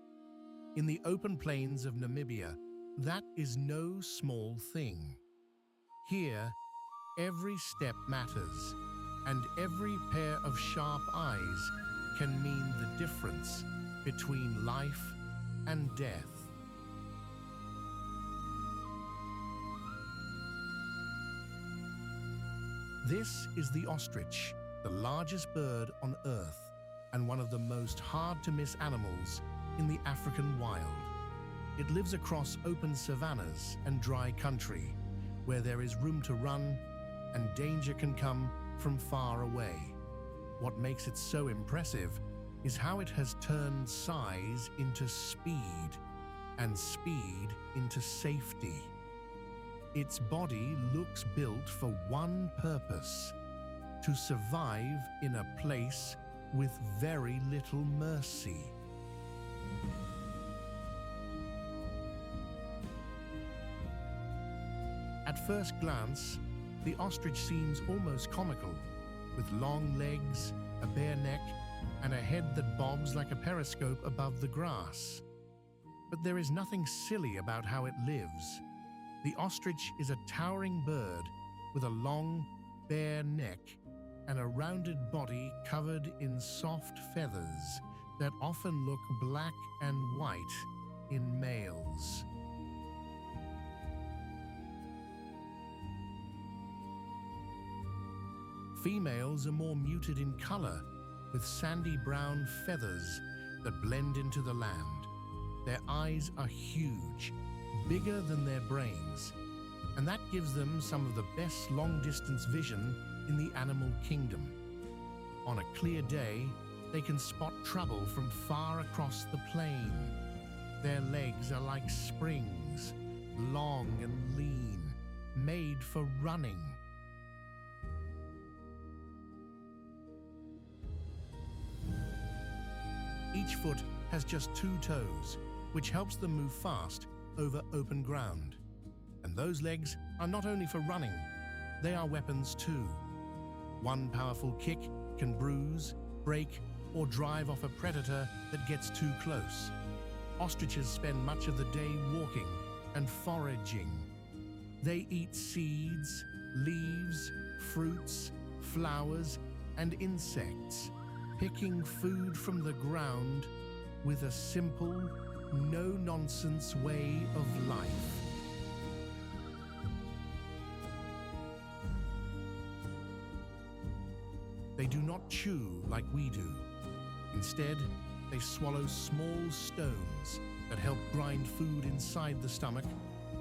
In the open plains of Namibia, that is no small thing. Here, every step matters, and every pair of sharp eyes can mean the difference between life and death. This is the ostrich, the largest bird on Earth and one of the most hard-to-miss animals in the African wild. It lives across open savannas and dry country, where there is room to run and danger can come from far away. What makes it so impressive is how it has turned size into speed and speed into safety. Its body looks built for one purpose: to survive in a place with very little mercy. At first glance, the ostrich seems almost comical, with long legs, a bare neck, and a head that bobs like a periscope above the grass. But there is nothing silly about how it lives. The ostrich is a towering bird with a long, bare neck and a rounded body covered in soft feathers that often look black and white in males. Females are more muted in color, with sandy brown feathers that blend into the land. Their eyes are huge, bigger than their brains, and that gives them some of the best long-distance vision in the animal kingdom. On a clear day, they can spot trouble from far across the plain. Their legs are like springs, long and lean, made for running. Each foot has just 2 toes, which helps them move fast over open ground. And those legs are not only for running, they are weapons too. One powerful kick can bruise, break, or drive off a predator that gets too close. Ostriches spend much of the day walking and foraging. They eat seeds, leaves, fruits, flowers, and insects, picking food from the ground with a simple, no-nonsense way of life. They do not chew like we do. Instead, they swallow small stones that help grind food inside the stomach,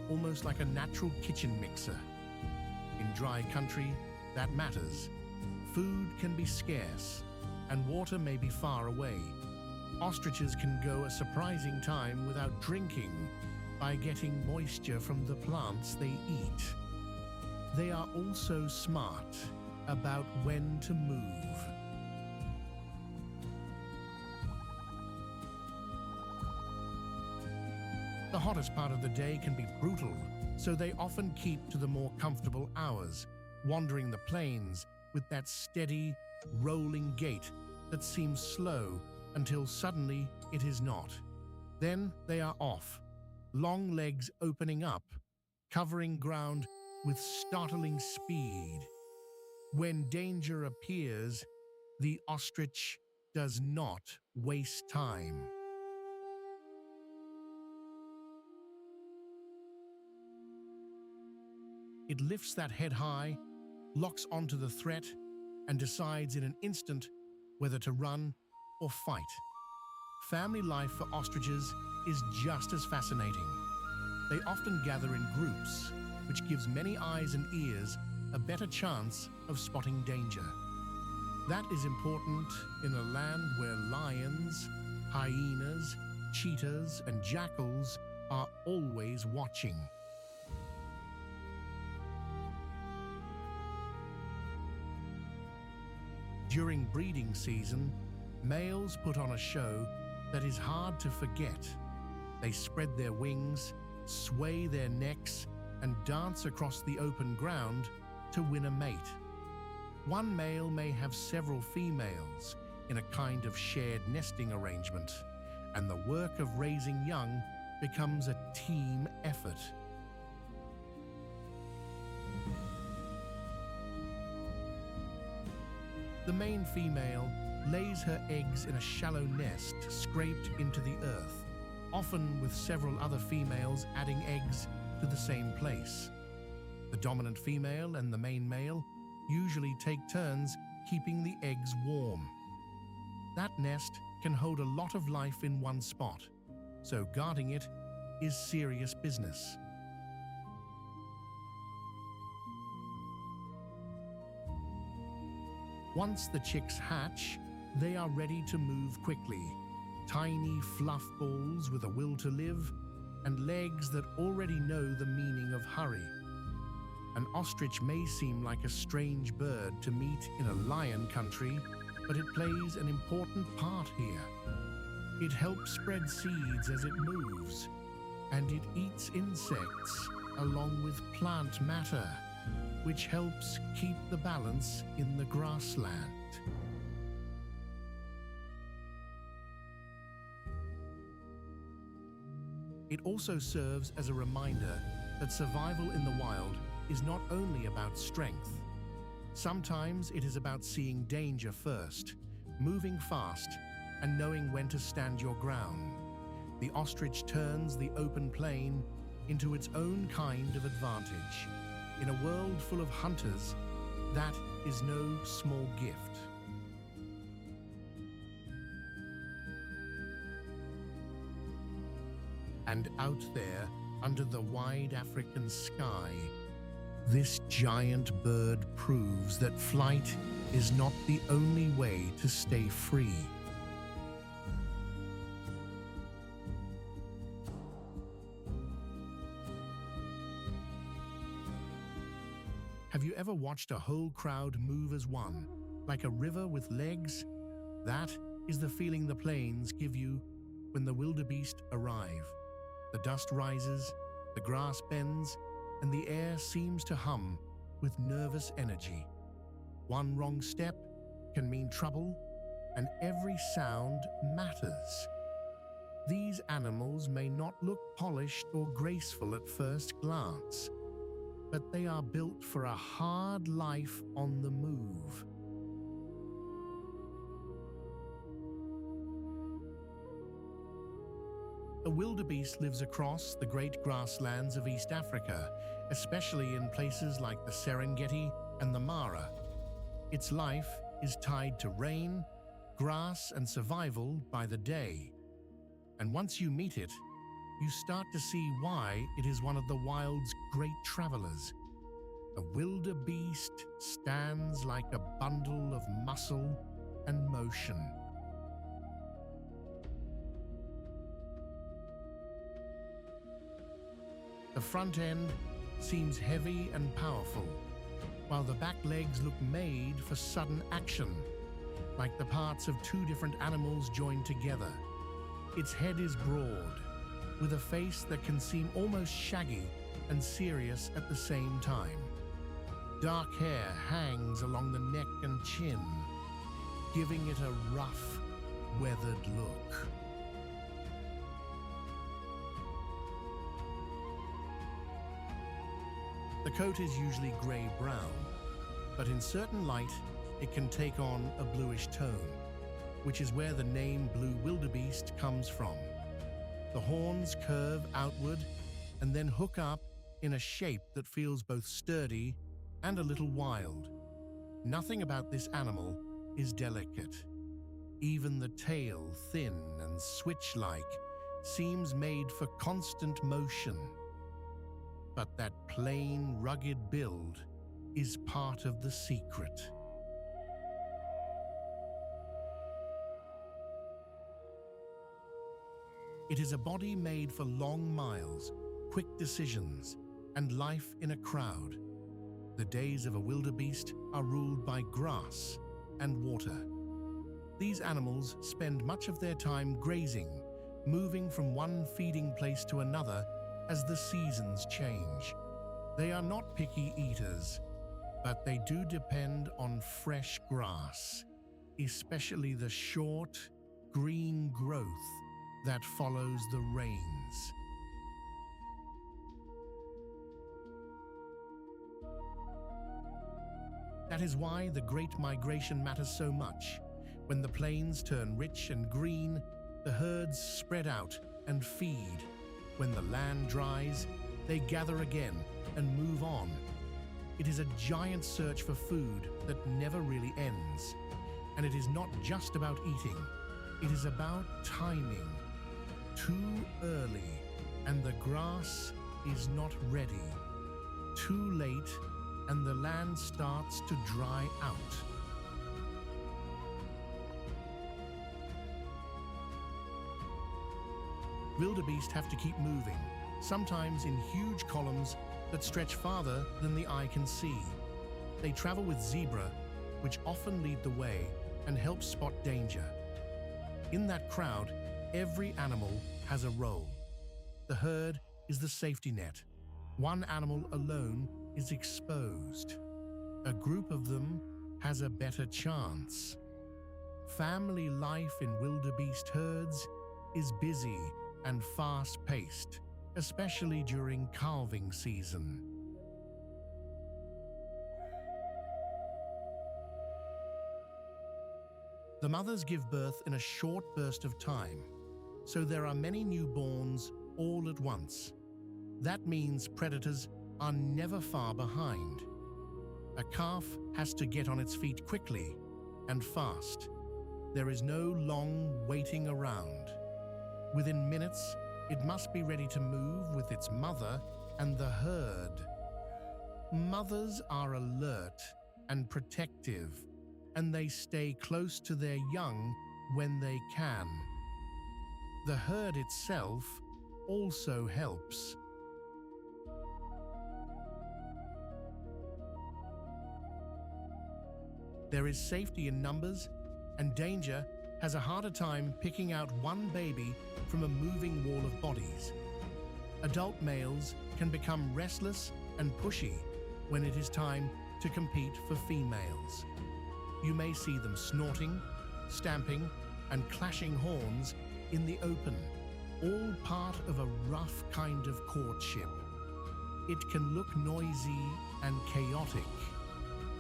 almost like a natural kitchen mixer. In dry country, that matters. Food can be scarce, and water may be far away. Ostriches can go a surprising time without drinking by getting moisture from the plants they eat. They are also smart about when to move. The hottest part of the day can be brutal, so they often keep to the more comfortable hours, wandering the plains with that steady, rolling gait that seems slow until suddenly it is not. Then they are off, long legs opening up, covering ground with startling speed. When danger appears, the ostrich does not waste time. It lifts that head high, locks onto the threat, and decides in an instant whether to run or fight. Family life for ostriches is just as fascinating. They often gather in groups, which gives many eyes and ears a better chance of spotting danger. That is important in a land where lions, hyenas, cheetahs, and jackals are always watching. During breeding season, males put on a show that is hard to forget. They spread their wings, sway their necks, and dance across the open ground to win a mate. One male may have several females in a kind of shared nesting arrangement, and the work of raising young becomes a team effort. The main female lays her eggs in a shallow nest scraped into the earth, often with several other females adding eggs to the same place. The dominant female and the main male usually take turns keeping the eggs warm. That nest can hold a lot of life in one spot, so guarding it is serious business. Once the chicks hatch, they are ready to move quickly. Tiny fluff balls with a will to live and legs that already know the meaning of hurry. An ostrich may seem like a strange bird to meet in a lion country, but it plays an important part here. It helps spread seeds as it moves, and it eats insects along with plant matter, which helps keep the balance in the grassland. It also serves as a reminder that survival in the wild is not only about strength. Sometimes it is about seeing danger first, moving fast, and knowing when to stand your ground. The ostrich turns the open plain into its own kind of advantage. In a world full of hunters, that is no small gift. And out there, under the wide African sky, this giant bird proves that flight is not the only way to stay free. Have you ever watched a whole crowd move as one, like a river with legs? That is the feeling the plains give you when the wildebeest arrive. The dust rises, the grass bends, and the air seems to hum with nervous energy. One wrong step can mean trouble, and every sound matters. These animals may not look polished or graceful at first glance, but they are built for a hard life on the move. The wildebeest lives across the great grasslands of East Africa, especially in places like the Serengeti and the Mara. Its life is tied to rain, grass, and survival by the day. And once you meet it, you start to see why it is one of the wild's great travelers. A wildebeest stands like a bundle of muscle and motion. The front end seems heavy and powerful, while the back legs look made for sudden action, like the parts of two different animals joined together. Its head is broad, with a face that can seem almost shaggy and serious at the same time. Dark hair hangs along the neck and chin, giving it a rough, weathered look. The coat is usually gray-brown, but in certain light, it can take on a bluish tone, which is where the name blue wildebeest comes from. The horns curve outward and then hook up in a shape that feels both sturdy and a little wild. Nothing about this animal is delicate. Even the tail, thin and switch-like, seems made for constant motion. But that plain, rugged build is part of the secret. It is a body made for long miles, quick decisions, and life in a crowd. The days of a wildebeest are ruled by grass and water. These animals spend much of their time grazing, moving from one feeding place to another as the seasons change. They are not picky eaters, but they do depend on fresh grass, especially the short, green growth that follows the rains. That is why the Great Migration matters so much. When the plains turn rich and green, the herds spread out and feed. When the land dries, they gather again and move on. It is a giant search for food that never really ends. And it is not just about eating, it is about timing. Too early, and the grass is not ready. Too late, and the land starts to dry out. Wildebeest have to keep moving, sometimes in huge columns that stretch farther than the eye can see. They travel with zebra, which often lead the way and help spot danger. In that crowd, every animal has a role. The herd is the safety net. One animal alone is exposed. A group of them has a better chance. Family life in wildebeest herds is busy and fast-paced, especially during calving season. The mothers give birth in a short burst of time, so there are many newborns all at once. That means predators are never far behind. A calf has to get on its feet quickly and fast. There is no long waiting around. Within minutes, it must be ready to move with its mother and the herd. Mothers are alert and protective, and they stay close to their young when they can. The herd itself also helps. There is safety in numbers, and danger has a harder time picking out one baby from a moving wall of bodies. Adult males can become restless and pushy when it is time to compete for females. You may see them snorting, stamping, and clashing horns in the open, all part of a rough kind of courtship. It can look noisy and chaotic,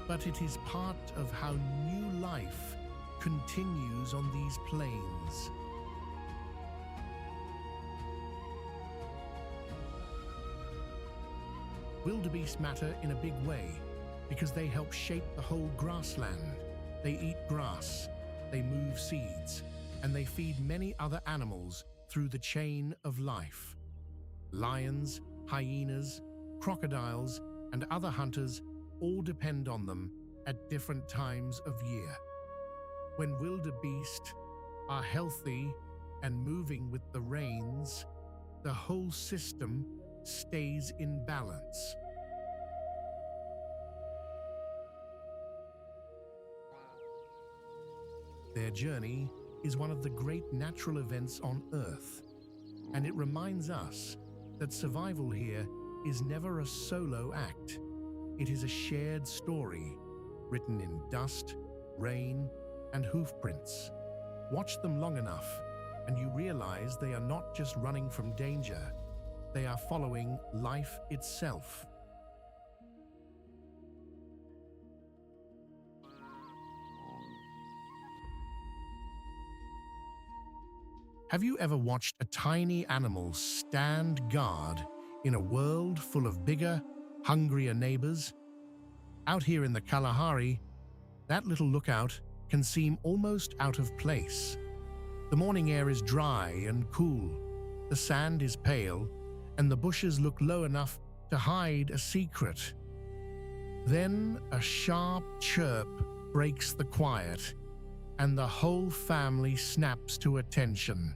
but it is part of how new life continues on these plains. Wildebeest matter in a big way because they help shape the whole grassland. They eat grass, they move seeds, and they feed many other animals through the chain of life. Lions, hyenas, crocodiles, and other hunters all depend on them at different times of year. When wildebeest are healthy and moving with the rains, the whole system stays in balance. Their journey is one of the great natural events on Earth, and it reminds us that survival here is never a solo act. It is a shared story, written in dust, rain, and hoof prints. Watch them long enough, and you realize they are not just running from danger, they are following life itself. Have you ever watched a tiny animal stand guard in a world full of bigger, hungrier neighbors? Out here in the Kalahari, that little lookout can can seem almost out of place. The morning air is dry and cool, the sand is pale, and the bushes look low enough to hide a secret. Then a sharp chirp breaks the quiet, and the whole family snaps to attention.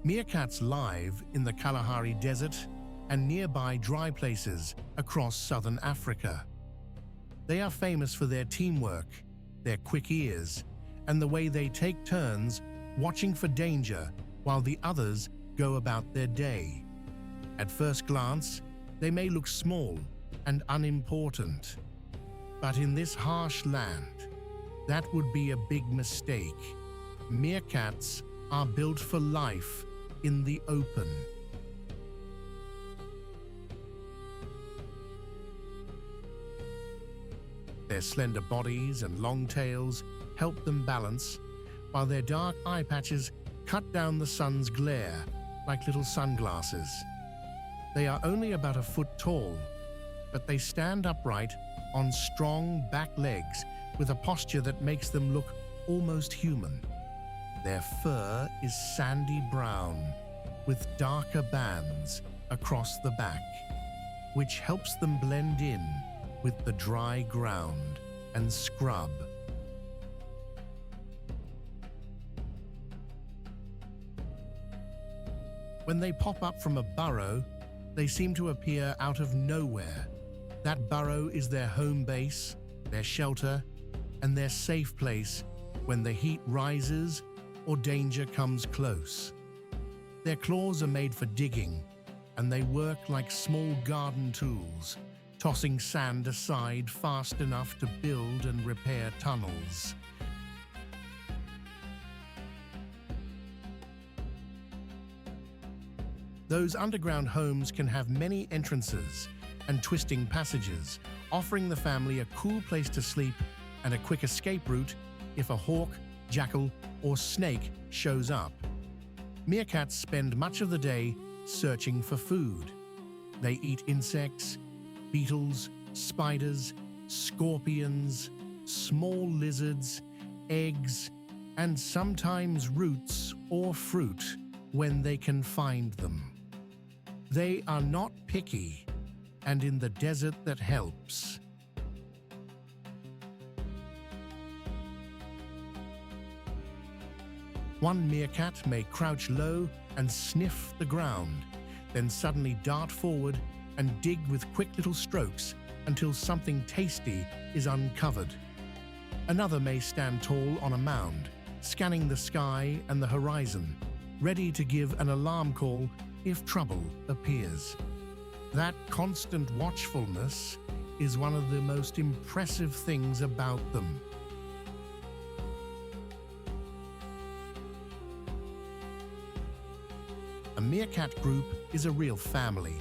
Meerkats live in the Kalahari Desert and nearby dry places across southern Africa. They are famous for their teamwork, their quick ears, and the way they take turns watching for danger while the others go about their day. At first glance, they may look small and unimportant, but in this harsh land, that would be a big mistake. Meerkats are built for life in the open. Their slender bodies and long tails help them balance, while their dark eye patches cut down the sun's glare like little sunglasses. They are only about a foot tall, but they stand upright on strong back legs with a posture that makes them look almost human. Their fur is sandy brown with darker bands across the back, which helps them blend in with the dry ground and scrub. When they pop up from a burrow, they seem to appear out of nowhere. That burrow is their home base, their shelter, and their safe place when the heat rises or danger comes close. Their claws are made for digging, and they work like small garden tools, tossing sand aside fast enough to build and repair tunnels. Those underground homes can have many entrances and twisting passages, offering the family a cool place to sleep and a quick escape route if a hawk, jackal, or snake shows up. Meerkats spend much of the day searching for food. They eat insects, beetles, spiders, scorpions, small lizards, eggs, and sometimes roots or fruit when they can find them. They are not picky, and in the desert that helps. One meerkat may crouch low and sniff the ground, then suddenly dart forward and dig with quick little strokes until something tasty is uncovered. Another may stand tall on a mound, scanning the sky and the horizon, ready to give an alarm call if trouble appears. That constant watchfulness is one of the most impressive things about them. A meerkat group is a real family,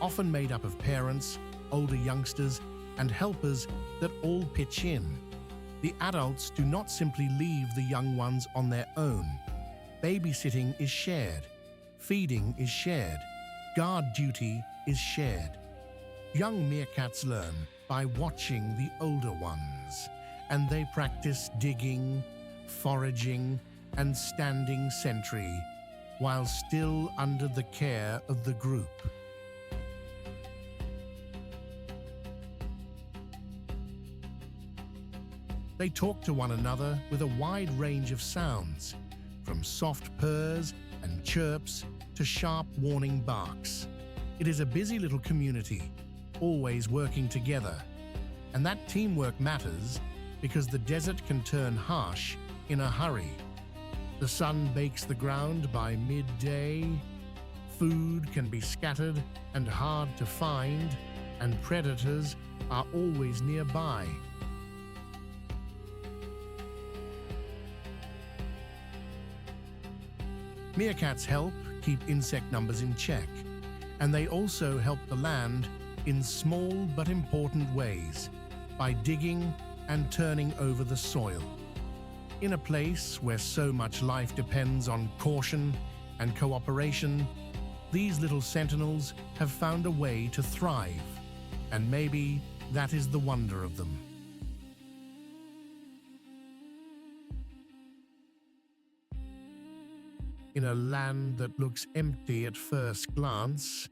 often made up of parents, older youngsters, and helpers that all pitch in. The adults do not simply leave the young ones on their own. Babysitting is shared, feeding is shared, guard duty is shared. Young meerkats learn by watching the older ones, and they practice digging, foraging, and standing sentry while still under the care of the group. They talk to one another with a wide range of sounds, from soft purrs and chirps to sharp warning barks. It is a busy little community, always working together. And that teamwork matters because the desert can turn harsh in a hurry. The sun bakes the ground by midday, food can be scattered and hard to find, and predators are always nearby. Meerkats help keep insect numbers in check, and they also help the land in small but important ways by digging and turning over the soil. In a place where so much life depends on caution and cooperation, these little sentinels have found a way to thrive. And maybe that is the wonder of them. In a land that looks empty at first glance,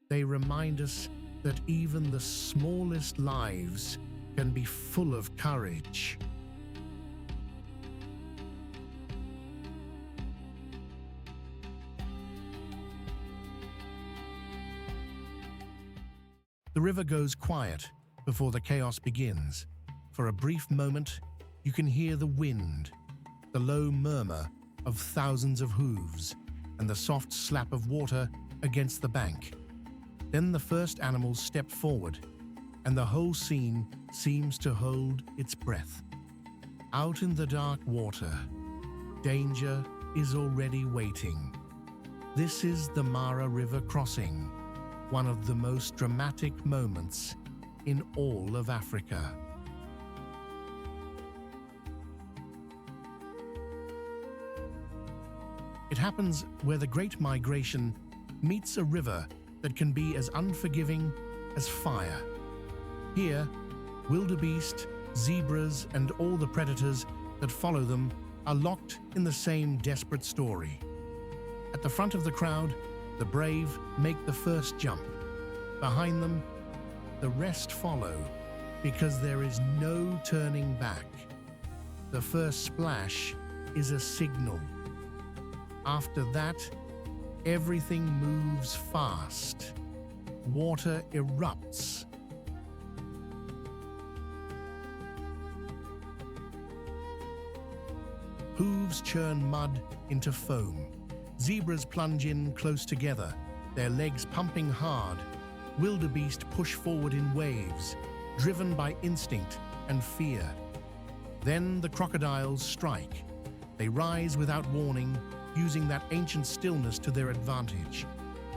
they remind us that even the smallest lives can be full of courage. The river goes quiet before the chaos begins. For a brief moment, you can hear the wind, the low murmur of thousands of hooves, and the soft slap of water against the bank. Then the first animals step forward, and the whole scene seems to hold its breath. Out in the dark water, danger is already waiting. This is the Mara River crossing, one of the most dramatic moments in all of Africa. It happens where the Great Migration meets a river that can be as unforgiving as fire. Here, wildebeest, zebras, and all the predators that follow them are locked in the same desperate story. At the front of the crowd, the brave make the first jump. Behind them, the rest follow, because there is no turning back. The first splash is a signal. After that, everything moves fast. Water erupts. Hooves churn mud into foam. Zebras plunge in close together, their legs pumping hard. Wildebeest push forward in waves, driven by instinct and fear. Then the crocodiles strike. They rise without warning, using that ancient stillness to their advantage.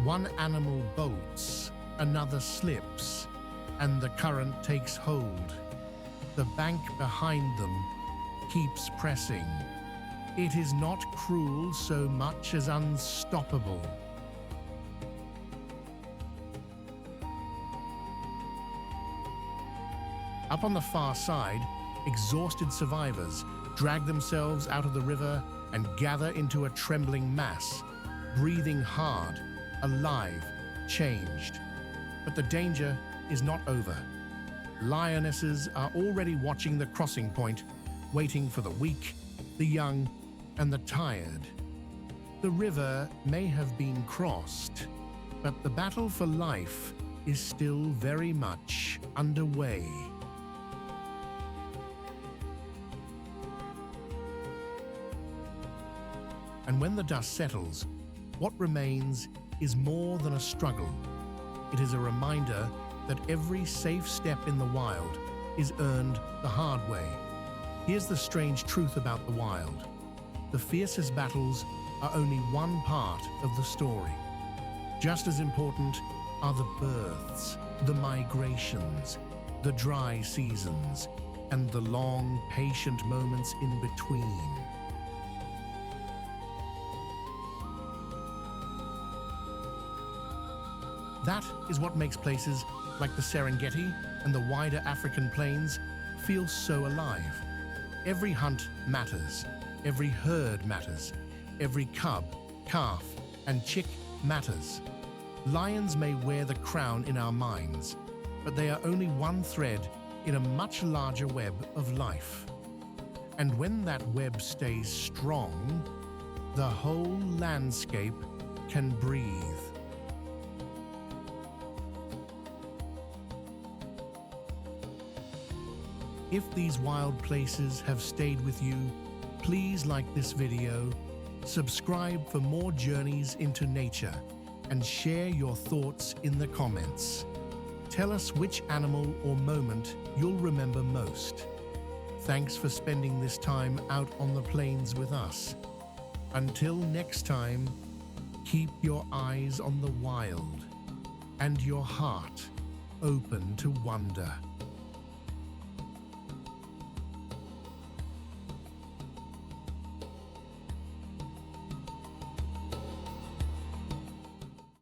One animal bolts, another slips, and the current takes hold. The bank behind them keeps pressing. It is not cruel so much as unstoppable. Up on the far side, exhausted survivors drag themselves out of the river and gather into a trembling mass, breathing hard, alive, changed. But the danger is not over. Lionesses are already watching the crossing point, waiting for the weak, the young, and the tired. The river may have been crossed, but the battle for life is still very much underway. And when the dust settles, what remains is more than a struggle. It is a reminder that every safe step in the wild is earned the hard way. Here's the strange truth about the wild. The fiercest battles are only one part of the story. Just as important are the births, the migrations, the dry seasons, and the long, patient moments in between. That is what makes places like the Serengeti and the wider African plains feel so alive. Every hunt matters, every herd matters, every cub, calf, and chick matters. Lions may wear the crown in our minds, but they are only one thread in a much larger web of life. And when that web stays strong, the whole landscape can breathe. If these wild places have stayed with you, please like this video, subscribe for more journeys into nature, and share your thoughts in the comments. Tell us which animal or moment you'll remember most. Thanks for spending this time out on the plains with us. Until next time, keep your eyes on the wild and your heart open to wonder.